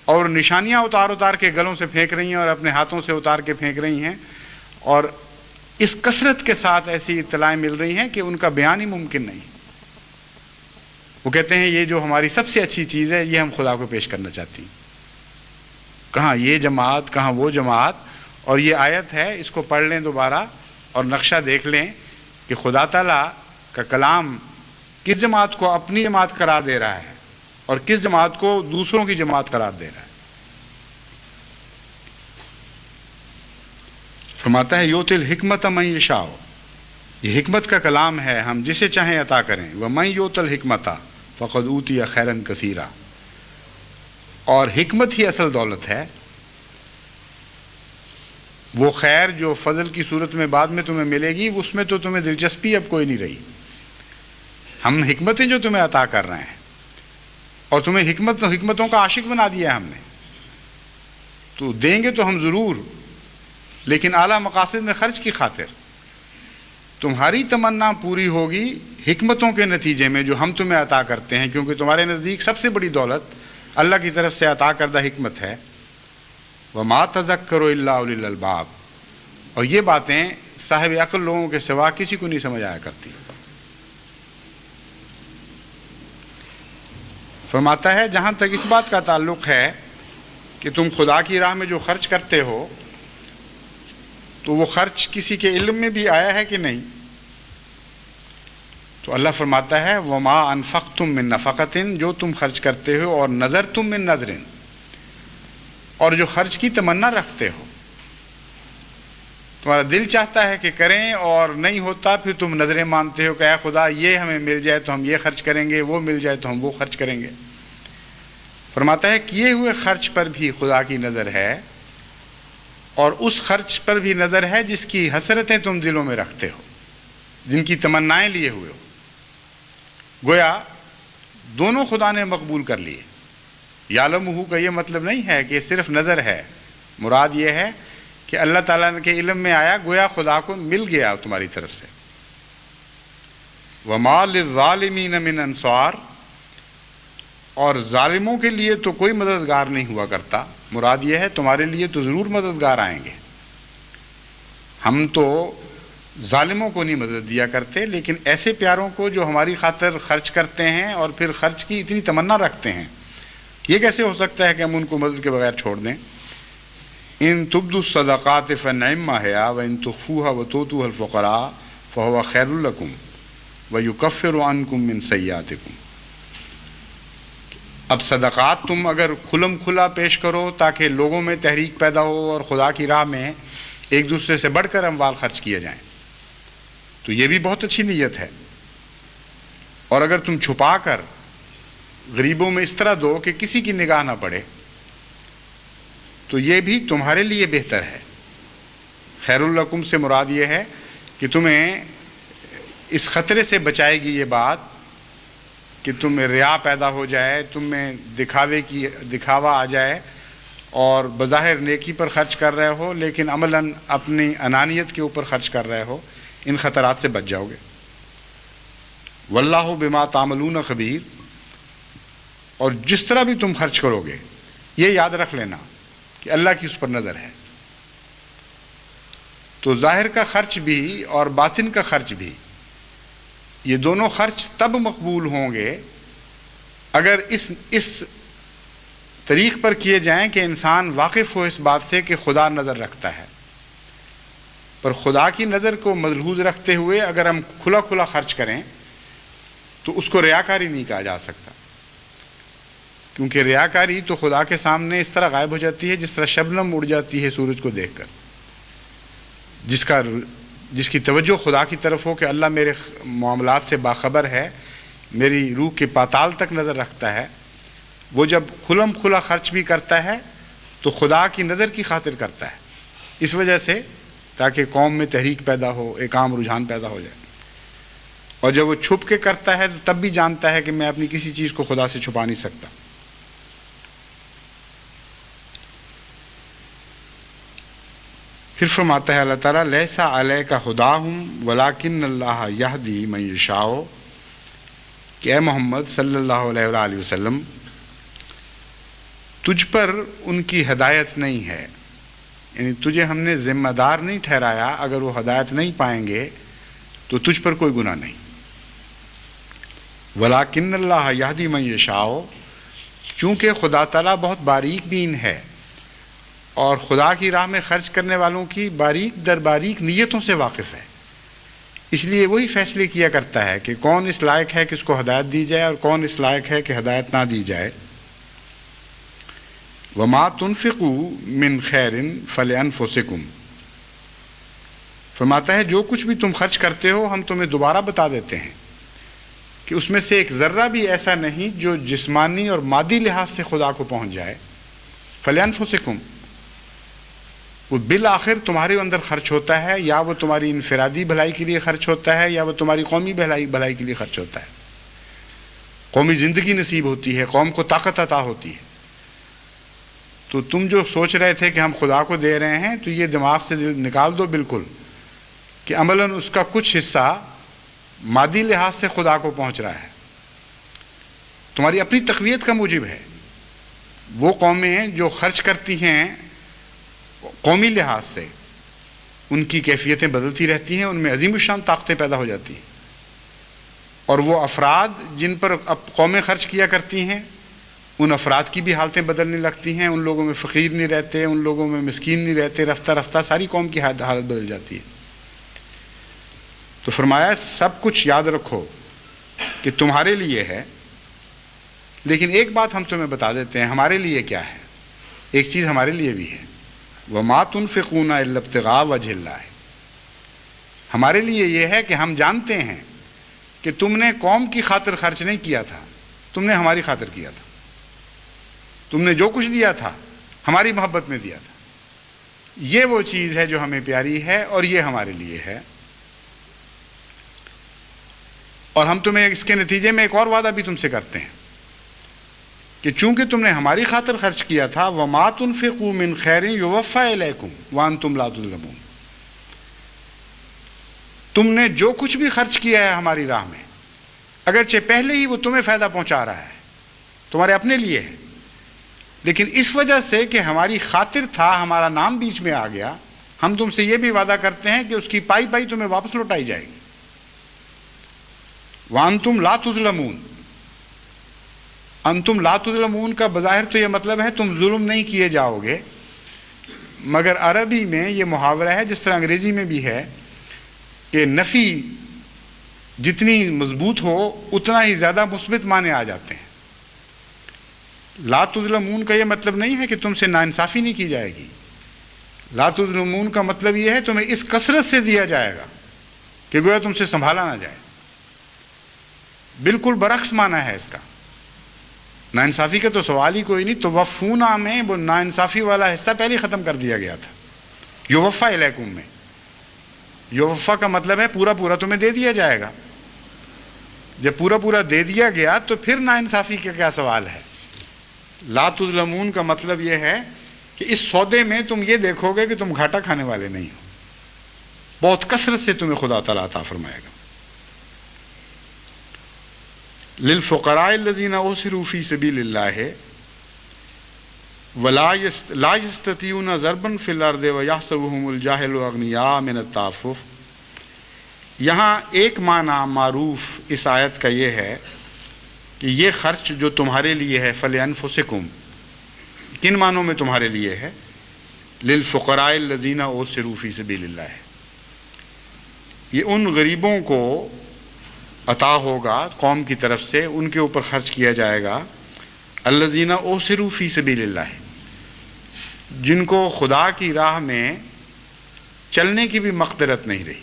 اور نشانیاں اتار کے گلوں سے پھینک رہی ہیں اور اپنے ہاتھوں سے اتار کے پھینک رہی ہیں، اور اس کثرت کے ساتھ ایسی اطلاعیں مل رہی ہیں کہ ان کا بیان ہی ممکن نہیں. وہ کہتے ہیں یہ جو ہماری سب سے اچھی چیز ہے یہ ہم خدا کو پیش کرنا چاہتی ہیں. کہاں یہ جماعت، کہاں وہ جماعت. اور یہ آیت ہے، اس کو پڑھ لیں دوبارہ اور نقشہ دیکھ لیں کہ خدا تعالیٰ کا کلام کس جماعت کو اپنی جماعت قرار دے رہا ہے اور کس جماعت کو دوسروں کی جماعت قرار دے رہا ہے. فرماتا ہے یؤتی الحکمت من یشاء، یہ حکمت کا کلام ہے، ہم جسے چاہیں عطا کریں. ومن یؤت الحکمۃ فقد اوتی خیرا کثیرا، اور حکمت ہی اصل دولت ہے، وہ خیر جو فضل کی صورت میں بعد میں تمہیں ملے گی اس میں تو تمہیں دلچسپی اب کوئی نہیں رہی. ہم حکمتیں جو تمہیں عطا کر رہے ہیں اور تمہیں حکمتوں کا عاشق بنا دیا ہے ہم نے، تو دیں گے تو ہم ضرور، لیکن اعلیٰ مقاصد میں خرچ کی خاطر. تمہاری تمنا پوری ہوگی حکمتوں کے نتیجے میں جو ہم تمہیں عطا کرتے ہیں، کیونکہ تمہارے نزدیک سب سے بڑی دولت اللہ کی طرف سے عطا کردہ حکمت ہے. وما تذکروا الا اولو الالباب، اور یہ باتیں صاحب عقل لوگوں کے سوا کسی کو نہیں سمجھ آیا کرتی. فرماتا ہے جہاں تک اس بات کا تعلق ہے کہ تم خدا کی راہ میں جو خرچ کرتے ہو تو وہ خرچ کسی کے علم میں بھی آیا ہے کہ نہیں، تو اللہ فرماتا ہے وما انفقتم من نفقۃ، جو تم خرچ کرتے ہو، اور نذرتم من نذر، اور جو خرچ کی تمنا رکھتے ہو. تمہارا دل چاہتا ہے کہ کریں اور نہیں ہوتا، پھر تم نظریں مانتے ہو کہ اے خدا یہ ہمیں مل جائے تو ہم یہ خرچ کریں گے، وہ مل جائے تو ہم وہ خرچ کریں گے۔ فرماتا ہے کیے ہوئے خرچ پر بھی خدا کی نظر ہے، اور اس خرچ پر بھی نظر ہے جس کی حسرتیں تم دلوں میں رکھتے ہو، جن کی تمنائیں لیے ہوئے ہو۔ گویا دونوں خدا نے مقبول کر لیے۔ یعلمہ کا یہ مطلب نہیں ہے کہ صرف نظر ہے، مراد یہ ہے کہ اللہ تعالیٰ کے علم میں آیا، گویا خدا کو مل گیا تمہاری طرف سے۔ وَمَا لِلظَّالِمِينَ مِنْ أَنصَارٍ، اور ظالموں کے لیے تو کوئی مددگار نہیں ہوا کرتا، مراد یہ ہے تمہارے لیے تو ضرور مددگار آئیں گے۔ ہم تو ظالموں کو نہیں مدد دیا کرتے، لیکن ایسے پیاروں کو جو ہماری خاطر خرچ کرتے ہیں اور پھر خرچ کی اتنی تمنا رکھتے ہیں، یہ کیسے ہو سکتا ہے کہ ہم ان کو مدد کے بغیر چھوڑ دیں؟ ان تبدوا الصدقات فنعما ہی وان تخفوها وتؤتوها الفقراء فهو خیر لکم ویکفر عنکم من سیئاتکم۔ اب صدقات تم اگر کھلم کھلا پیش کرو تاکہ لوگوں میں تحریک پیدا ہو اور خدا کی راہ میں ایک دوسرے سے بڑھ کر اموال خرچ کیے جائیں، تو یہ بھی بہت اچھی نیت ہے۔ اور اگر تم چھپا کر غریبوں میں اس طرح دو کہ کسی کی نگاہ نہ پڑے، تو یہ بھی تمہارے لیے بہتر ہے۔ خیر الکم سے مراد یہ ہے کہ تمہیں اس خطرے سے بچائے گی یہ بات کہ تم میں ریا پیدا ہو جائے، تم میں دکھاوا آ جائے اور بظاہر نیکی پر خرچ کر رہے ہو لیکن عملاً اپنی انانیت کے اوپر خرچ کر رہے ہو۔ ان خطرات سے بچ جاؤ گے۔ واللہ بما تعملون خبیر، اور جس طرح بھی تم خرچ کرو گے یہ یاد رکھ لینا کہ اللہ کی اس پر نظر ہے۔ تو ظاہر کا خرچ بھی اور باطن کا خرچ بھی، یہ دونوں خرچ تب مقبول ہوں گے اگر اس طریق پر کیے جائیں کہ انسان واقف ہو اس بات سے کہ خدا نظر رکھتا ہے۔ پر خدا کی نظر کو ملحوظ رکھتے ہوئے اگر ہم کھلا کھلا خرچ کریں تو اس کو ریاکاری نہیں کہا جا سکتا، کیونکہ ریاکاری تو خدا کے سامنے اس طرح غائب ہو جاتی ہے جس طرح شبنم اڑ جاتی ہے سورج کو دیکھ کر۔ جس کی توجہ خدا کی طرف ہو کہ اللہ میرے معاملات سے باخبر ہے، میری روح کے پاتال تک نظر رکھتا ہے، وہ جب کھلم کھلا خرچ بھی کرتا ہے تو خدا کی نظر کی خاطر کرتا ہے، اس وجہ سے تاکہ قوم میں تحریک پیدا ہو، ایک عام رجحان پیدا ہو جائے۔ اور جب وہ چھپ کے کرتا ہے تو تب بھی جانتا ہے کہ میں اپنی کسی چیز کو خدا سے چھپا نہیں سکتا۔ پھر فرماتا ہے اللہ تعالیٰ لیسا علیک ھداھم ولکن اللہ یہدی من یشاء، کہ اے محمد صلی اللہ علیہ وآلہ وسلم، تجھ پر ان کی ہدایت نہیں ہے، یعنی تجھے ہم نے ذمہ دار نہیں ٹھہرایا، اگر وہ ہدایت نہیں پائیں گے تو تجھ پر کوئی گناہ نہیں۔ ولکن اللہ یہدی من یشاء، چونکہ خدا تعالیٰ بہت باریک بین ہے اور خدا کی راہ میں خرچ کرنے والوں کی باریک در باریک نیتوں سے واقف ہے، اس لیے وہی فیصلے کیا کرتا ہے کہ کون اس لائق ہے کہ اس کو ہدایت دی جائے اور کون اس لائق ہے کہ ہدایت نہ دی جائے۔ وما تنفقوا من خیر فلانفسکم، فرماتا ہے جو کچھ بھی تم خرچ کرتے ہو ہم تمہیں دوبارہ بتا دیتے ہیں کہ اس میں سے ایک ذرہ بھی ایسا نہیں جو جسمانی اور مادی لحاظ سے خدا کو پہنچ جائے۔ فلانفسکم، وہ بالآخر تمہارے اندر خرچ ہوتا ہے، یا وہ تمہاری انفرادی بھلائی کے لیے خرچ ہوتا ہے یا وہ تمہاری قومی بھلائی کے لیے خرچ ہوتا ہے۔ قومی زندگی نصیب ہوتی ہے، قوم کو طاقت عطا ہوتی ہے۔ تو تم جو سوچ رہے تھے کہ ہم خدا کو دے رہے ہیں، تو یہ دماغ سے نکال دو بالکل کہ عملاً اس کا کچھ حصہ مادی لحاظ سے خدا کو پہنچ رہا ہے، تمہاری اپنی تقویت کا موجب ہے۔ وہ قومیں جو خرچ کرتی ہیں قومی لحاظ سے، ان کی کیفیتیں بدلتی رہتی ہیں، ان میں عظیم الشان طاقتیں پیدا ہو جاتی ہیں، اور وہ افراد جن پر قومیں خرچ کیا کرتی ہیں ان افراد کی بھی حالتیں بدلنے لگتی ہیں، ان لوگوں میں فقیر نہیں رہتے، ان لوگوں میں مسکین نہیں رہتے، رفتہ رفتہ ساری قوم کی حالت بدل جاتی ہے۔ تو فرمایا سب کچھ یاد رکھو کہ تمہارے لیے ہے، لیکن ایک بات ہم تمہیں بتا دیتے ہیں ہمارے لیے کیا ہے، ایک چیز ہمارے لیے بھی ہے، وَمَا تُنْفِقُونَ إِلَّا ابْتِغَاءَ وَجْهِ اللَّهِ، ہمارے لیے یہ ہے کہ ہم جانتے ہیں کہ تم نے قوم کی خاطر خرچ نہیں کیا تھا، تم نے ہماری خاطر کیا تھا، تم نے جو کچھ دیا تھا ہماری محبت میں دیا تھا۔ یہ وہ چیز ہے جو ہمیں پیاری ہے اور یہ ہمارے لیے ہے۔ اور ہم تمہیں اس کے نتیجے میں ایک اور وعدہ بھی تم سے کرتے ہیں کہ چونکہ تم نے ہماری خاطر خرچ کیا تھا، وَمَا تُنْفِقُوا مِنْ خَيْرٍ يُوَفَّى إِلَيْكُمْ وَأَنْتُمْ لَا تُظْلَمُونَ، تم نے جو کچھ بھی خرچ کیا ہے ہماری راہ میں، اگرچہ پہلے ہی وہ تمہیں فائدہ پہنچا رہا ہے، تمہارے اپنے لیے ہے، لیکن اس وجہ سے کہ ہماری خاطر تھا، ہمارا نام بیچ میں آ گیا، ہم تم سے یہ بھی وعدہ کرتے ہیں کہ اس کی پائی پائی تمہیں واپس لوٹائی جائے گی۔ وَأَنْتُمْ لَا تُظْلَمُونَ، انتم لا تظلمون کا بظاہر تو یہ مطلب ہے تم ظلم نہیں کیے جاؤ گے، مگر عربی میں یہ محاورہ ہے، جس طرح انگریزی میں بھی ہے، کہ نفی جتنی مضبوط ہو اتنا ہی زیادہ مثبت معنی آ جاتے ہیں۔ لا تظلمون کا یہ مطلب نہیں ہے کہ تم سے ناانصافی نہیں کی جائے گی، لا تظلمون کا مطلب یہ ہے تمہیں اس کثرت سے دیا جائے گا کہ گویا تم سے سنبھالا نہ جائے۔ بالکل برعکس معنی ہے اس کا۔ ناانصافی کا تو سوال ہی کوئی نہیں، توفونا میں وہ ناانصافی والا حصہ پہلے ختم کر دیا گیا تھا۔ یوفا الیکم میں یوفا کا مطلب ہے پورا پورا تمہیں دے دیا جائے گا۔ جب پورا پورا دے دیا گیا تو پھر ناانصافی کا کیا سوال ہے؟ لا تظلمون کا مطلب یہ ہے کہ اس سودے میں تم یہ دیکھو گے کہ تم گھاٹا کھانے والے نہیں ہو، بہت کثرت سے تمہیں خدا تعالیٰ عطا فرمائے گا۔ للفقراء الذين أُسروا في سبيل الله لا يستطيعون ضربا في الأرض ويحسبهم الجاهل أغنياء من التعفف، یہاں ایک معنی معروف اس آیت کا یہ ہے کہ یہ خرچ جو تمہارے لیے ہے فَلِأَنفُسِكُمْ، کن معنوں میں تمہارے لیے ہے؟ للفقراء الذين أُسروا في سبيل الله، یہ ان غریبوں کو عطا ہوگا قوم کی طرف سے، ان کے اوپر خرچ کیا جائے گا، الذین اوسروا فی سبیل اللہ، جن کو خدا کی راہ میں چلنے کی بھی مقدرت نہیں رہی،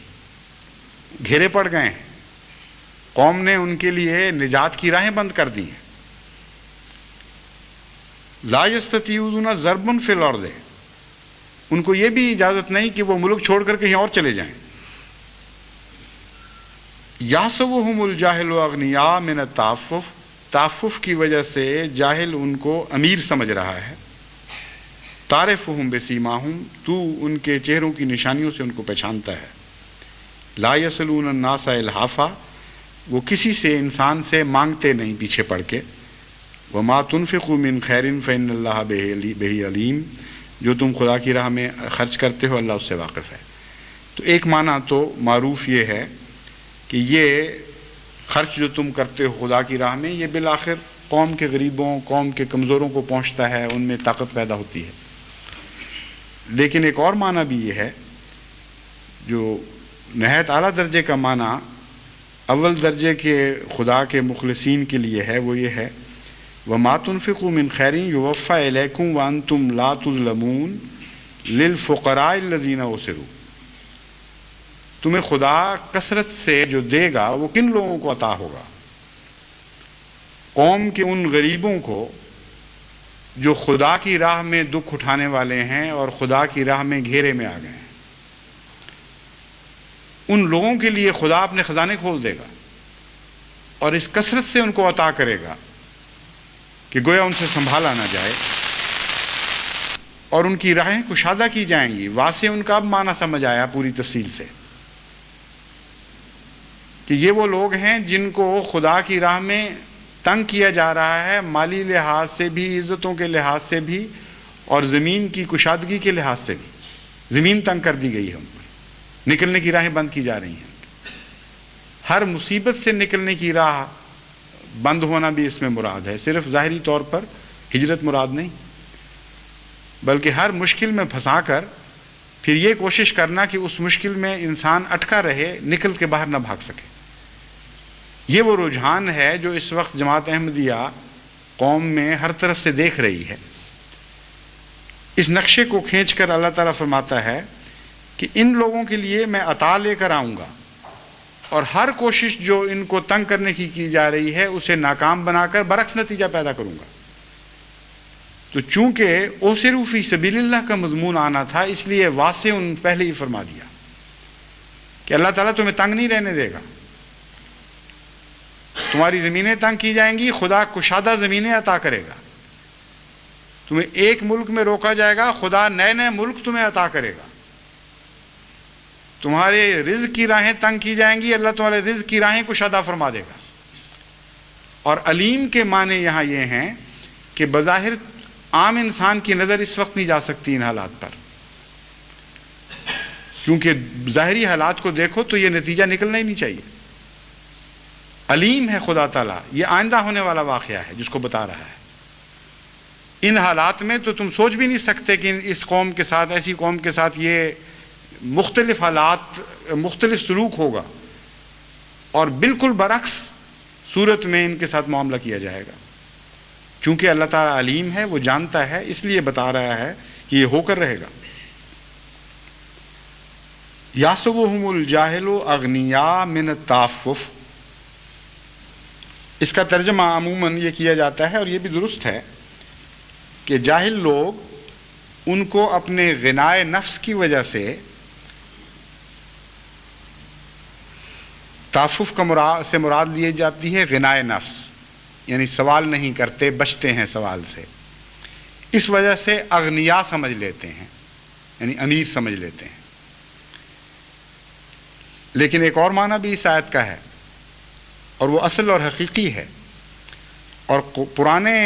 گھیرے پڑ گئے ہیں، قوم نے ان کے لیے نجات کی راہیں بند کر دی ہیں۔ لا یستطیعون ضربا فی الارض، ان کو یہ بھی اجازت نہیں کہ وہ ملک چھوڑ کر کہیں اور چلے جائیں۔ یحسبهم الجاہل اغنیاء من التعفف، تعفف کی وجہ سے جاہل ان کو امیر سمجھ رہا ہے۔ تعرفهم بسیماہم، تو ان کے چہروں کی نشانیوں سے ان کو پہچانتا ہے۔ لا یسألون الناس الحافا، وہ کسی سے انسان سے مانگتے نہیں پیچھے پڑ کے۔ وما تنفقوا من خیر فإن اللہ بہ علیم، جو تم خدا کی راہ میں خرچ کرتے ہو اللہ اس سے واقف ہے۔ تو ایک معنی تو معروف یہ ہے کہ یہ خرچ جو تم کرتے ہو خدا کی راہ میں، یہ بالآخر قوم کے غریبوں، قوم کے کمزوروں کو پہنچتا ہے، ان میں طاقت پیدا ہوتی ہے۔ لیکن ایک اور معنی بھی یہ ہے جو نہایت اعلیٰ درجے کا معنی اول درجے کے خدا کے مخلصین کے لیے ہے، وہ یہ ہے وَمَا تُنْفِقُوا مِنْ خَيْرٍ يُوَفَّى إِلَيْكُمْ وَأَنْتُمْ لَا تُظْلَمُونَ لِلْفُقَرَاءِ الَّذِينَ أُسِرُوا، تمہیں خدا کثرت سے جو دے گا وہ کن لوگوں کو عطا ہوگا؟ قوم کے ان غریبوں کو جو خدا کی راہ میں دکھ اٹھانے والے ہیں اور خدا کی راہ میں گھیرے میں آ گئے ہیں، ان لوگوں کے لیے خدا اپنے خزانے کھول دے گا اور اس کثرت سے ان کو عطا کرے گا کہ گویا ان سے سنبھالا نہ جائے، اور ان کی راہیں کشادہ کی جائیں گی۔ واسع ان کا اب معنی سمجھ آیا پوری تفصیل سے کہ یہ وہ لوگ ہیں جن کو خدا کی راہ میں تنگ کیا جا رہا ہے، مالی لحاظ سے بھی، عزتوں کے لحاظ سے بھی، اور زمین کی کشادگی کے لحاظ سے بھی۔ زمین تنگ کر دی گئی ہے، ان پر نکلنے کی راہیں بند کی جا رہی ہیں۔ ہر مصیبت سے نکلنے کی راہ بند ہونا بھی اس میں مراد ہے، صرف ظاہری طور پر ہجرت مراد نہیں، بلکہ ہر مشکل میں پھنسا کر پھر یہ کوشش کرنا کہ اس مشکل میں انسان اٹکا رہے، نکل کے باہر نہ بھاگ سکے۔ یہ وہ رجحان ہے جو اس وقت جماعت احمدیہ قوم میں ہر طرف سے دیکھ رہی ہے۔ اس نقشے کو کھینچ کر اللہ تعالیٰ فرماتا ہے کہ ان لوگوں کے لیے میں عطا لے کر آؤں گا اور ہر کوشش جو ان کو تنگ کرنے کی جا رہی ہے اسے ناکام بنا کر برعکس نتیجہ پیدا کروں گا۔ تو چونکہ اوسروا فی سبیل اللہ کا مضمون آنا تھا، اس لیے واضح ان پہلے ہی فرما دیا کہ اللہ تعالیٰ تمہیں تنگ نہیں رہنے دے گا، تمہاری زمینیں تنگ کی جائیں گی، خدا کشادہ زمینیں عطا کرے گا، تمہیں ایک ملک میں روکا جائے گا، خدا نئے نئے ملک تمہیں عطا کرے گا، تمہارے رزق کی راہیں تنگ کی جائیں گی، اللہ تمہارے رزق کی راہیں کشادہ فرما دے گا۔ اور علیم کے معنی یہاں یہ ہیں کہ بظاہر عام انسان کی نظر اس وقت نہیں جا سکتی ان حالات پر، کیونکہ ظاہری حالات کو دیکھو تو یہ نتیجہ نکلنا ہی نہیں چاہیے۔ علیم ہے خدا تعالیٰ، یہ آئندہ ہونے والا واقعہ ہے جس کو بتا رہا ہے۔ ان حالات میں تو تم سوچ بھی نہیں سکتے کہ اس قوم کے ساتھ، ایسی قوم کے ساتھ یہ مختلف حالات، مختلف سلوک ہوگا، اور بالکل برعکس صورت میں ان کے ساتھ معاملہ کیا جائے گا۔ چونکہ اللہ تعالیٰ علیم ہے، وہ جانتا ہے، اس لیے بتا رہا ہے کہ یہ ہو کر رہے گا۔ یحسبهم الجاہل اغنیاء من التعفف، اس کا ترجمہ عموماً یہ کیا جاتا ہے، اور یہ بھی درست ہے، کہ جاہل لوگ ان کو اپنے غنائے نفس کی وجہ سے، تعفف سے مراد لیے جاتی ہے غنائے نفس، یعنی سوال نہیں کرتے، بچتے ہیں سوال سے، اس وجہ سے اغنیاء سمجھ لیتے ہیں، یعنی امیر سمجھ لیتے ہیں۔ لیکن ایک اور معنی بھی اس آیت کا ہے، اور وہ اصل اور حقیقی ہے، اور پرانے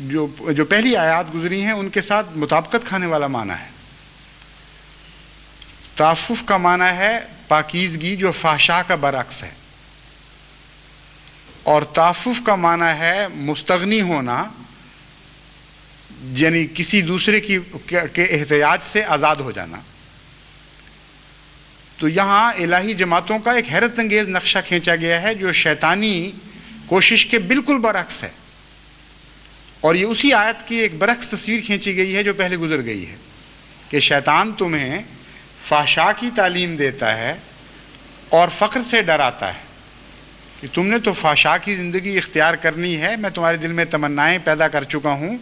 جو پہلی آیات گزری ہیں ان کے ساتھ مطابقت کھانے والا معنی ہے۔ تعفف کا معنی ہے پاکیزگی، جو فحشاء کا برعکس ہے، اور تعفف کا معنی ہے مستغنی ہونا، یعنی کسی دوسرے کے احتیاج سے آزاد ہو جانا۔ تو یہاں الہی جماعتوں کا ایک حیرت انگیز نقشہ کھینچا گیا ہے جو شیطانی کوشش کے بالکل برعکس ہے، اور یہ اسی آیت کی ایک برعکس تصویر کھینچی گئی ہے جو پہلے گزر گئی ہے، کہ شیطان تمہیں فحشاء کی تعلیم دیتا ہے اور فقر سے ڈراتا ہے کہ تم نے تو فحشاء کی زندگی اختیار کرنی ہے، میں تمہارے دل میں تمنائیں پیدا کر چکا ہوں،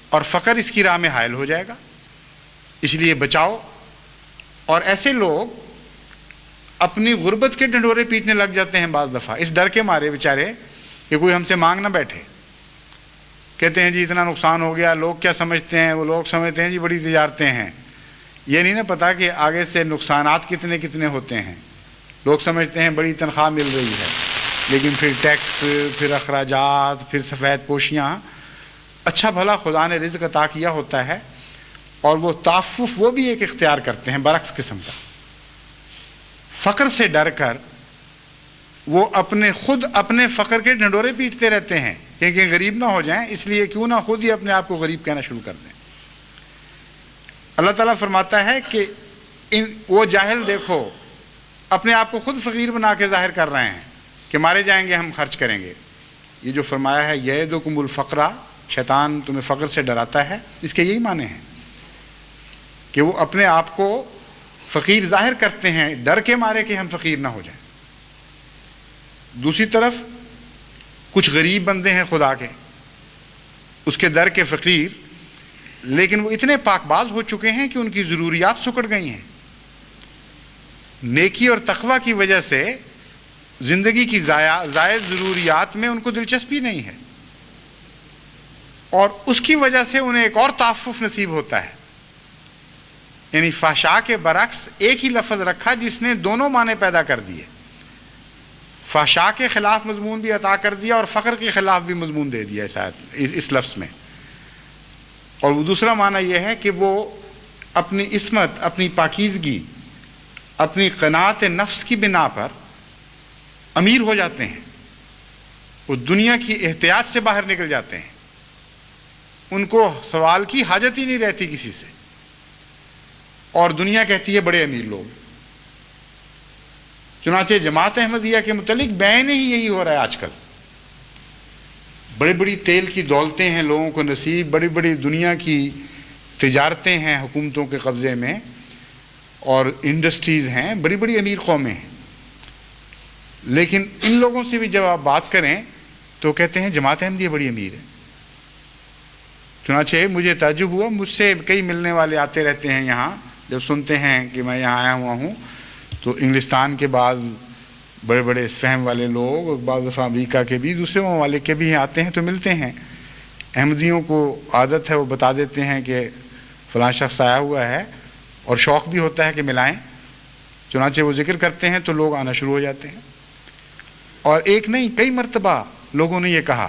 اور فقر اس کی راہ میں حائل ہو جائے گا، اس لیے بچاؤ۔ اور ایسے لوگ اپنی غربت کے ڈنڈورے پیٹنے لگ جاتے ہیں بعض دفعہ، اس ڈر کے مارے بیچارے کہ کوئی ہم سے مانگ نہ بیٹھے، کہتے ہیں جی اتنا نقصان ہو گیا، لوگ کیا سمجھتے ہیں، وہ لوگ سمجھتے ہیں جی بڑی تجارتیں ہیں، یہ نہیں نہ پتا کہ آگے سے نقصانات کتنے کتنے ہوتے ہیں۔ لوگ سمجھتے ہیں بڑی تنخواہ مل رہی ہے، لیکن پھر ٹیکس، پھر اخراجات، پھر سفید پوشیاں، اچھا بھلا خدا نے رزق عطا کیا ہوتا ہے، اور وہ تعفف وہ بھی ایک اختیار کرتے ہیں برعکس قسم کا، فقر سے ڈر کر وہ خود اپنے فقر کے ڈنڈورے پیٹتے رہتے ہیں کہ غریب نہ ہو جائیں، اس لیے کیوں نہ خود ہی اپنے آپ کو غریب کہنا شروع کر دیں۔ اللہ تعالیٰ فرماتا ہے کہ وہ جاہل دیکھو اپنے آپ کو خود فقیر بنا کے ظاہر کر رہے ہیں کہ مارے جائیں گے، ہم خرچ کریں گے۔ یہ جو فرمایا ہے یعدکم الفقر، شیطان تمہیں فقر سے ڈراتا ہے، اس کے یہی معنی ہیں کہ وہ اپنے آپ کو فقیر ظاہر کرتے ہیں ڈر کے مارے کہ ہم فقیر نہ ہو جائیں۔ دوسری طرف کچھ غریب بندے ہیں خدا کے، اس کے در کے فقیر، لیکن وہ اتنے پاک باز ہو چکے ہیں کہ ان کی ضروریات سکڑ گئی ہیں، نیکی اور تقوی کی وجہ سے زندگی کی زائد ضروریات میں ان کو دلچسپی نہیں ہے، اور اس کی وجہ سے انہیں ایک اور تعفف نصیب ہوتا ہے، یعنی فحشاء کے برعکس ایک ہی لفظ رکھا جس نے دونوں معنی پیدا کر دیے، فحشاء کے خلاف مضمون بھی عطا کر دیا اور فقر کے خلاف بھی مضمون دے دیا اس لفظ میں۔ اور وہ دوسرا معنی یہ ہے کہ وہ اپنی عصمت، اپنی پاکیزگی، اپنی قناعت نفس کی بنا پر امیر ہو جاتے ہیں، وہ دنیا کی احتیاج سے باہر نکل جاتے ہیں، ان کو سوال کی حاجت ہی نہیں رہتی کسی سے، اور دنیا کہتی ہے بڑے امیر لوگ۔ چنانچہ جماعت احمدیہ کے متعلق بیان ہی یہی ہو رہا ہے آج کل، بڑی بڑی تیل کی دولتیں ہیں لوگوں کو نصیب، بڑی بڑی دنیا کی تجارتیں ہیں حکومتوں کے قبضے میں، اور انڈسٹریز ہیں، بڑی بڑی امیر قومیں ہیں، لیکن ان لوگوں سے بھی جب آپ بات کریں تو کہتے ہیں جماعت احمدیہ بڑی امیر ہے۔ چنانچہ مجھے تعجب ہوا، مجھ سے کئی ملنے والے آتے رہتے ہیں یہاں، جب سنتے ہیں کہ میں یہاں آیا ہوا ہوں تو انگلستان کے بعض بڑے بڑے اس فہم والے لوگ، بعض دفعہ امریکہ کے بھی، دوسرے ممالک کے بھی آتے ہیں تو ملتے ہیں۔ احمدیوں کو عادت ہے وہ بتا دیتے ہیں کہ فلاں شخص آیا ہوا ہے، اور شوق بھی ہوتا ہے کہ ملائیں، چنانچہ وہ ذکر کرتے ہیں تو لوگ آنا شروع ہو جاتے ہیں۔ اور ایک نہیں کئی مرتبہ لوگوں نے یہ کہا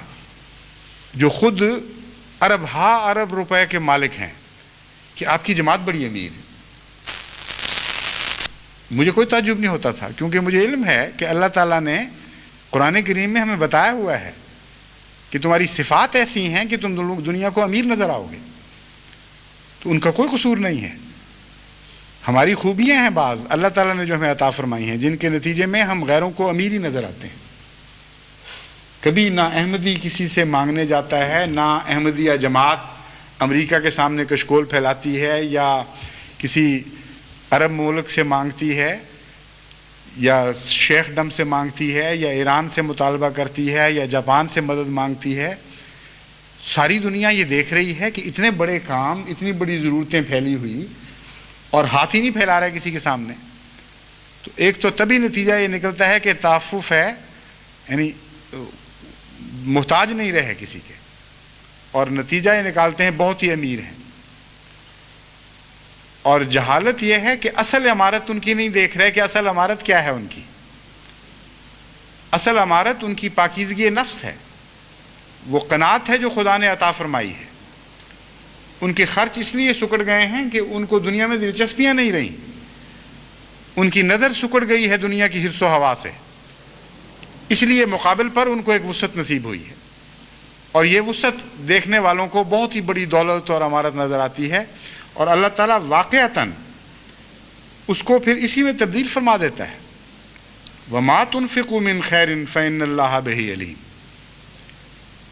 جو خود ارب روپے کے مالک ہیں کہ آپ کی جماعت بڑی امیر ہے۔ مجھے کوئی تعجب نہیں ہوتا تھا، کیونکہ مجھے علم ہے کہ اللہ تعالیٰ نے قرآن کریم میں ہمیں بتایا ہوا ہے کہ تمہاری صفات ایسی ہیں کہ تم دنیا کو امیر نظر آؤ گے، تو ان کا کوئی قصور نہیں ہے۔ ہماری خوبیاں ہیں بعض اللہ تعالیٰ نے جو ہمیں عطا فرمائی ہیں، جن کے نتیجے میں ہم غیروں کو امیر ہی نظر آتے ہیں۔ کبھی نہ احمدی کسی سے مانگنے جاتا ہے، نہ احمدیہ جماعت امریکہ کے سامنے کشکول پھیلاتی ہے یا کسی عرب ملک سے مانگتی ہے یا شیخ ڈم سے مانگتی ہے یا ایران سے مطالبہ کرتی ہے یا جاپان سے مدد مانگتی ہے۔ ساری دنیا یہ دیکھ رہی ہے کہ اتنے بڑے کام، اتنی بڑی ضرورتیں پھیلی ہوئی، اور ہاتھ ہی نہیں پھیلا رہا کسی کے سامنے۔ تو ایک تو تبھی نتیجہ یہ نکلتا ہے کہ تعفف ہے، یعنی محتاج نہیں رہے کسی کے، اور نتیجہ یہ نکالتے ہیں بہت ہی امیر ہیں۔ اور جہالت یہ ہے کہ اصل عمارت ان کی نہیں دیکھ رہے کہ اصل عمارت کیا ہے ان کی۔ اصل عمارت ان کی پاکیزگی نفس ہے، وہ قناعت ہے جو خدا نے عطا فرمائی ہے۔ ان کے خرچ اس لیے سکڑ گئے ہیں کہ ان کو دنیا میں دلچسپیاں نہیں رہیں، ان کی نظر سکڑ گئی ہے دنیا کی حرص و ہوا سے، اس لیے مقابل پر ان کو ایک وسعت نصیب ہوئی ہے، اور یہ وسعت دیکھنے والوں کو بہت ہی بڑی دولت اور عمارت نظر آتی ہے، اور اللہ تعالیٰ واقعتاً اس کو پھر اسی میں تبدیل فرما دیتا ہے۔ وَمَا تُنْفِقُوا مِنْ خَيْرٍ فَإِنَّ اللَّهَ بِهِ عَلِيمٌ۔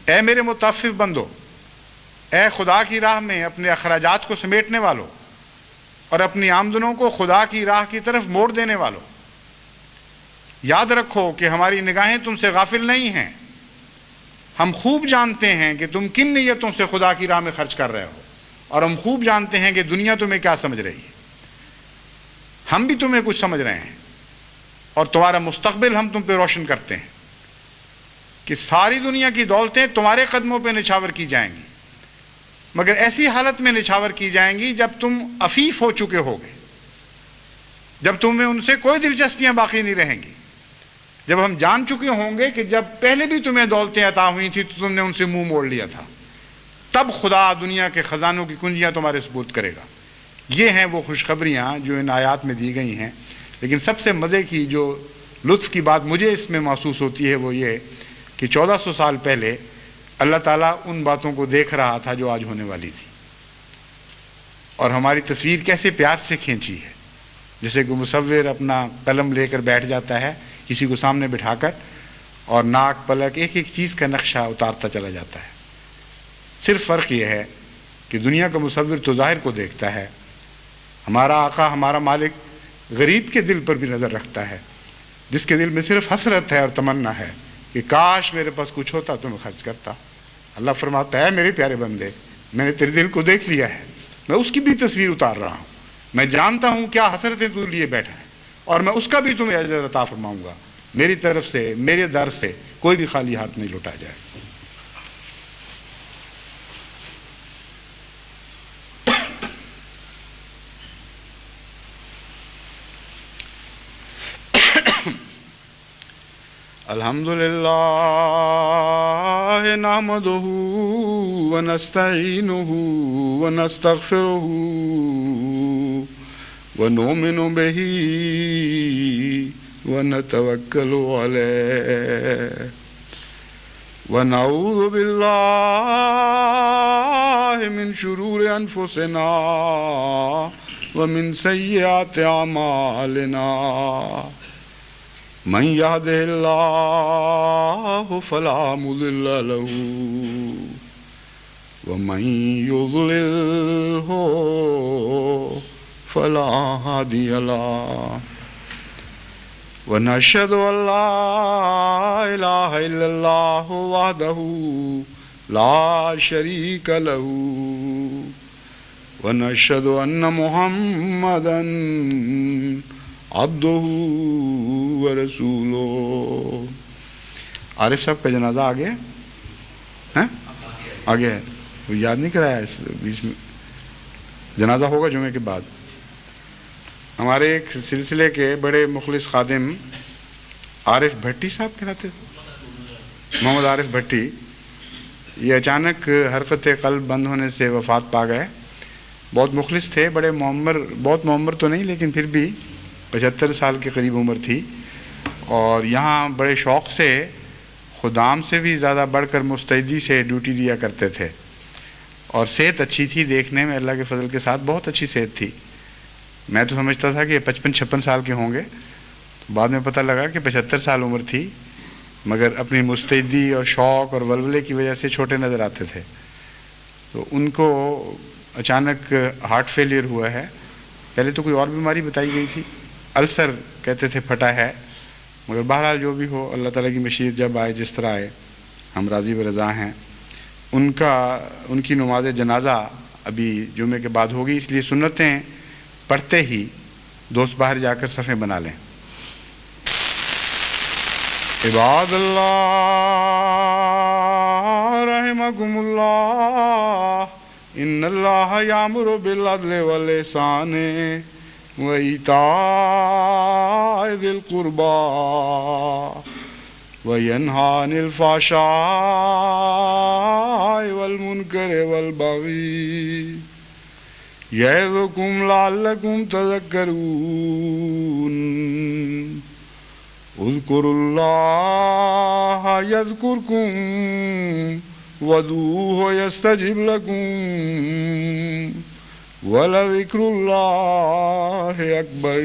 اے میرے متعفف بندو، اے خدا کی راہ میں اپنے اخراجات کو سمیٹنے والوں اور اپنی آمدنوں کو خدا کی راہ کی طرف موڑ دینے والوں، یاد رکھو کہ ہماری نگاہیں تم سے غافل نہیں ہیں، ہم خوب جانتے ہیں کہ تم کن نیتوں سے خدا کی راہ میں خرچ کر رہے ہو، اور ہم خوب جانتے ہیں کہ دنیا تمہیں کیا سمجھ رہی ہے۔ ہم بھی تمہیں کچھ سمجھ رہے ہیں، اور تمہارا مستقبل ہم تم پہ روشن کرتے ہیں کہ ساری دنیا کی دولتیں تمہارے قدموں پہ نچھاور کی جائیں گی، مگر ایسی حالت میں نچھاور کی جائیں گی جب تم عفیف ہو چکے ہوگے، جب تمہیں ان سے کوئی دلچسپیاں باقی نہیں رہیں گی، جب ہم جان چکے ہوں گے کہ جب پہلے بھی تمہیں دولتیں عطا ہوئی تھی تو تم نے ان سے منہ موڑ لیا تھا، تب خدا دنیا کے خزانوں کی کنجیاں تمہارے سپرد کرے گا۔ یہ ہیں وہ خوشخبریاں جو ان آیات میں دی گئی ہیں۔ لیکن سب سے مزے کی جو لطف کی بات مجھے اس میں محسوس ہوتی ہے وہ یہ کہ 1400 سال پہلے اللہ تعالیٰ ان باتوں کو دیکھ رہا تھا جو آج ہونے والی تھی، اور ہماری تصویر کیسے پیار سے کھینچی ہے، جیسے کہ مصور اپنا قلم لے کر بیٹھ جاتا ہے کسی کو سامنے بٹھا کر، اور ناک پلک ایک ایک چیز کا نقشہ اتارتا چلا جاتا ہے۔ صرف فرق یہ ہے کہ دنیا کا مصور تو ظاہر کو دیکھتا ہے، ہمارا آقا ہمارا مالک غریب کے دل پر بھی نظر رکھتا ہے، جس کے دل میں صرف حسرت ہے اور تمنا ہے کہ کاش میرے پاس کچھ ہوتا تو میں خرچ کرتا۔ اللہ فرماتا ہے میرے پیارے بندے، میں نے تیرے دل کو دیکھ لیا ہے، میں اس کی بھی تصویر اتار رہا ہوں، میں جانتا ہوں کیا حسرتیں تو لیے بیٹھا ہے، اور میں اس کا بھی تمہیں اجر عطا فرماؤں گا۔ میری طرف سے، میرے در سے کوئی بھی خالی ہاتھ نہیں لوٹا جائے۔ الحمدللہ نحمدہ ونستعینہ ونستغفرہ ونؤمن بہ ونتوکل علیہ ونعوذ باللہ من شرور انفسنا ومن سیئات اعمالنا من يهده الله فلا مضل له ومن يضلله فلا هادي له ونشهد أن لا إله إلا الله وحده لا شريك له ونشهد أن محمدا عبده ورسوله. عارف صاحب کا جنازہ آ گیا ہے؟ آ گیا ہے. وہ یاد نہیں کرایا اس بیچ میں. جنازہ ہوگا جمعے کے بعد. ہمارے ایک سلسلے کے بڑے مخلص خادم عارف بھٹی صاحب کہلاتے تھے، محمد عارف بھٹی، یہ اچانک حرکت قلب بند ہونے سے وفات پا گئے. بہت مخلص تھے، بڑے معمر، بہت معمر تو نہیں لیکن پھر بھی 75 سال کے قریب عمر تھی. اور یہاں بڑے شوق سے، خدام سے بھی زیادہ بڑھ کر مستعدی سے ڈیوٹی دیا کرتے تھے. اور صحت اچھی تھی، دیکھنے میں اللہ کے فضل کے ساتھ بہت اچھی صحت تھی. میں تو سمجھتا تھا کہ 55-56 سال کے ہوں گے، بعد میں پتہ لگا کہ 75 سال عمر تھی، مگر اپنی مستعدی اور شوق اور ولولے کی وجہ سے چھوٹے نظر آتے تھے. تو ان کو اچانک ہارٹ فیلئر ہوا ہے. پہلے تو کوئی اور بیماری بتائی گئی تھی، السر کہتے تھے پھٹا ہے، مگر بہرحال جو بھی ہو اللہ تعالیٰ کی مشیت جب آئے جس طرح آئے ہم راضی و رضا ہیں. ان کی نماز جنازہ ابھی جمعے کے بعد ہوگی، اس لیے سنتیں پڑھتے ہی دوست باہر جا کر صفیں بنا لیں. عباد اللہ رحمکم اللہ، ان اللہ یامر بالعدل والاحسان وایتاء ذی القربى وینہی عن الفحشاء والمنکر والبغی یعظکم لعلکم تذکرون. اذکروا اللہ یذکرکم وادعوہ یستجب لکم ولذکر اللہ اکبر.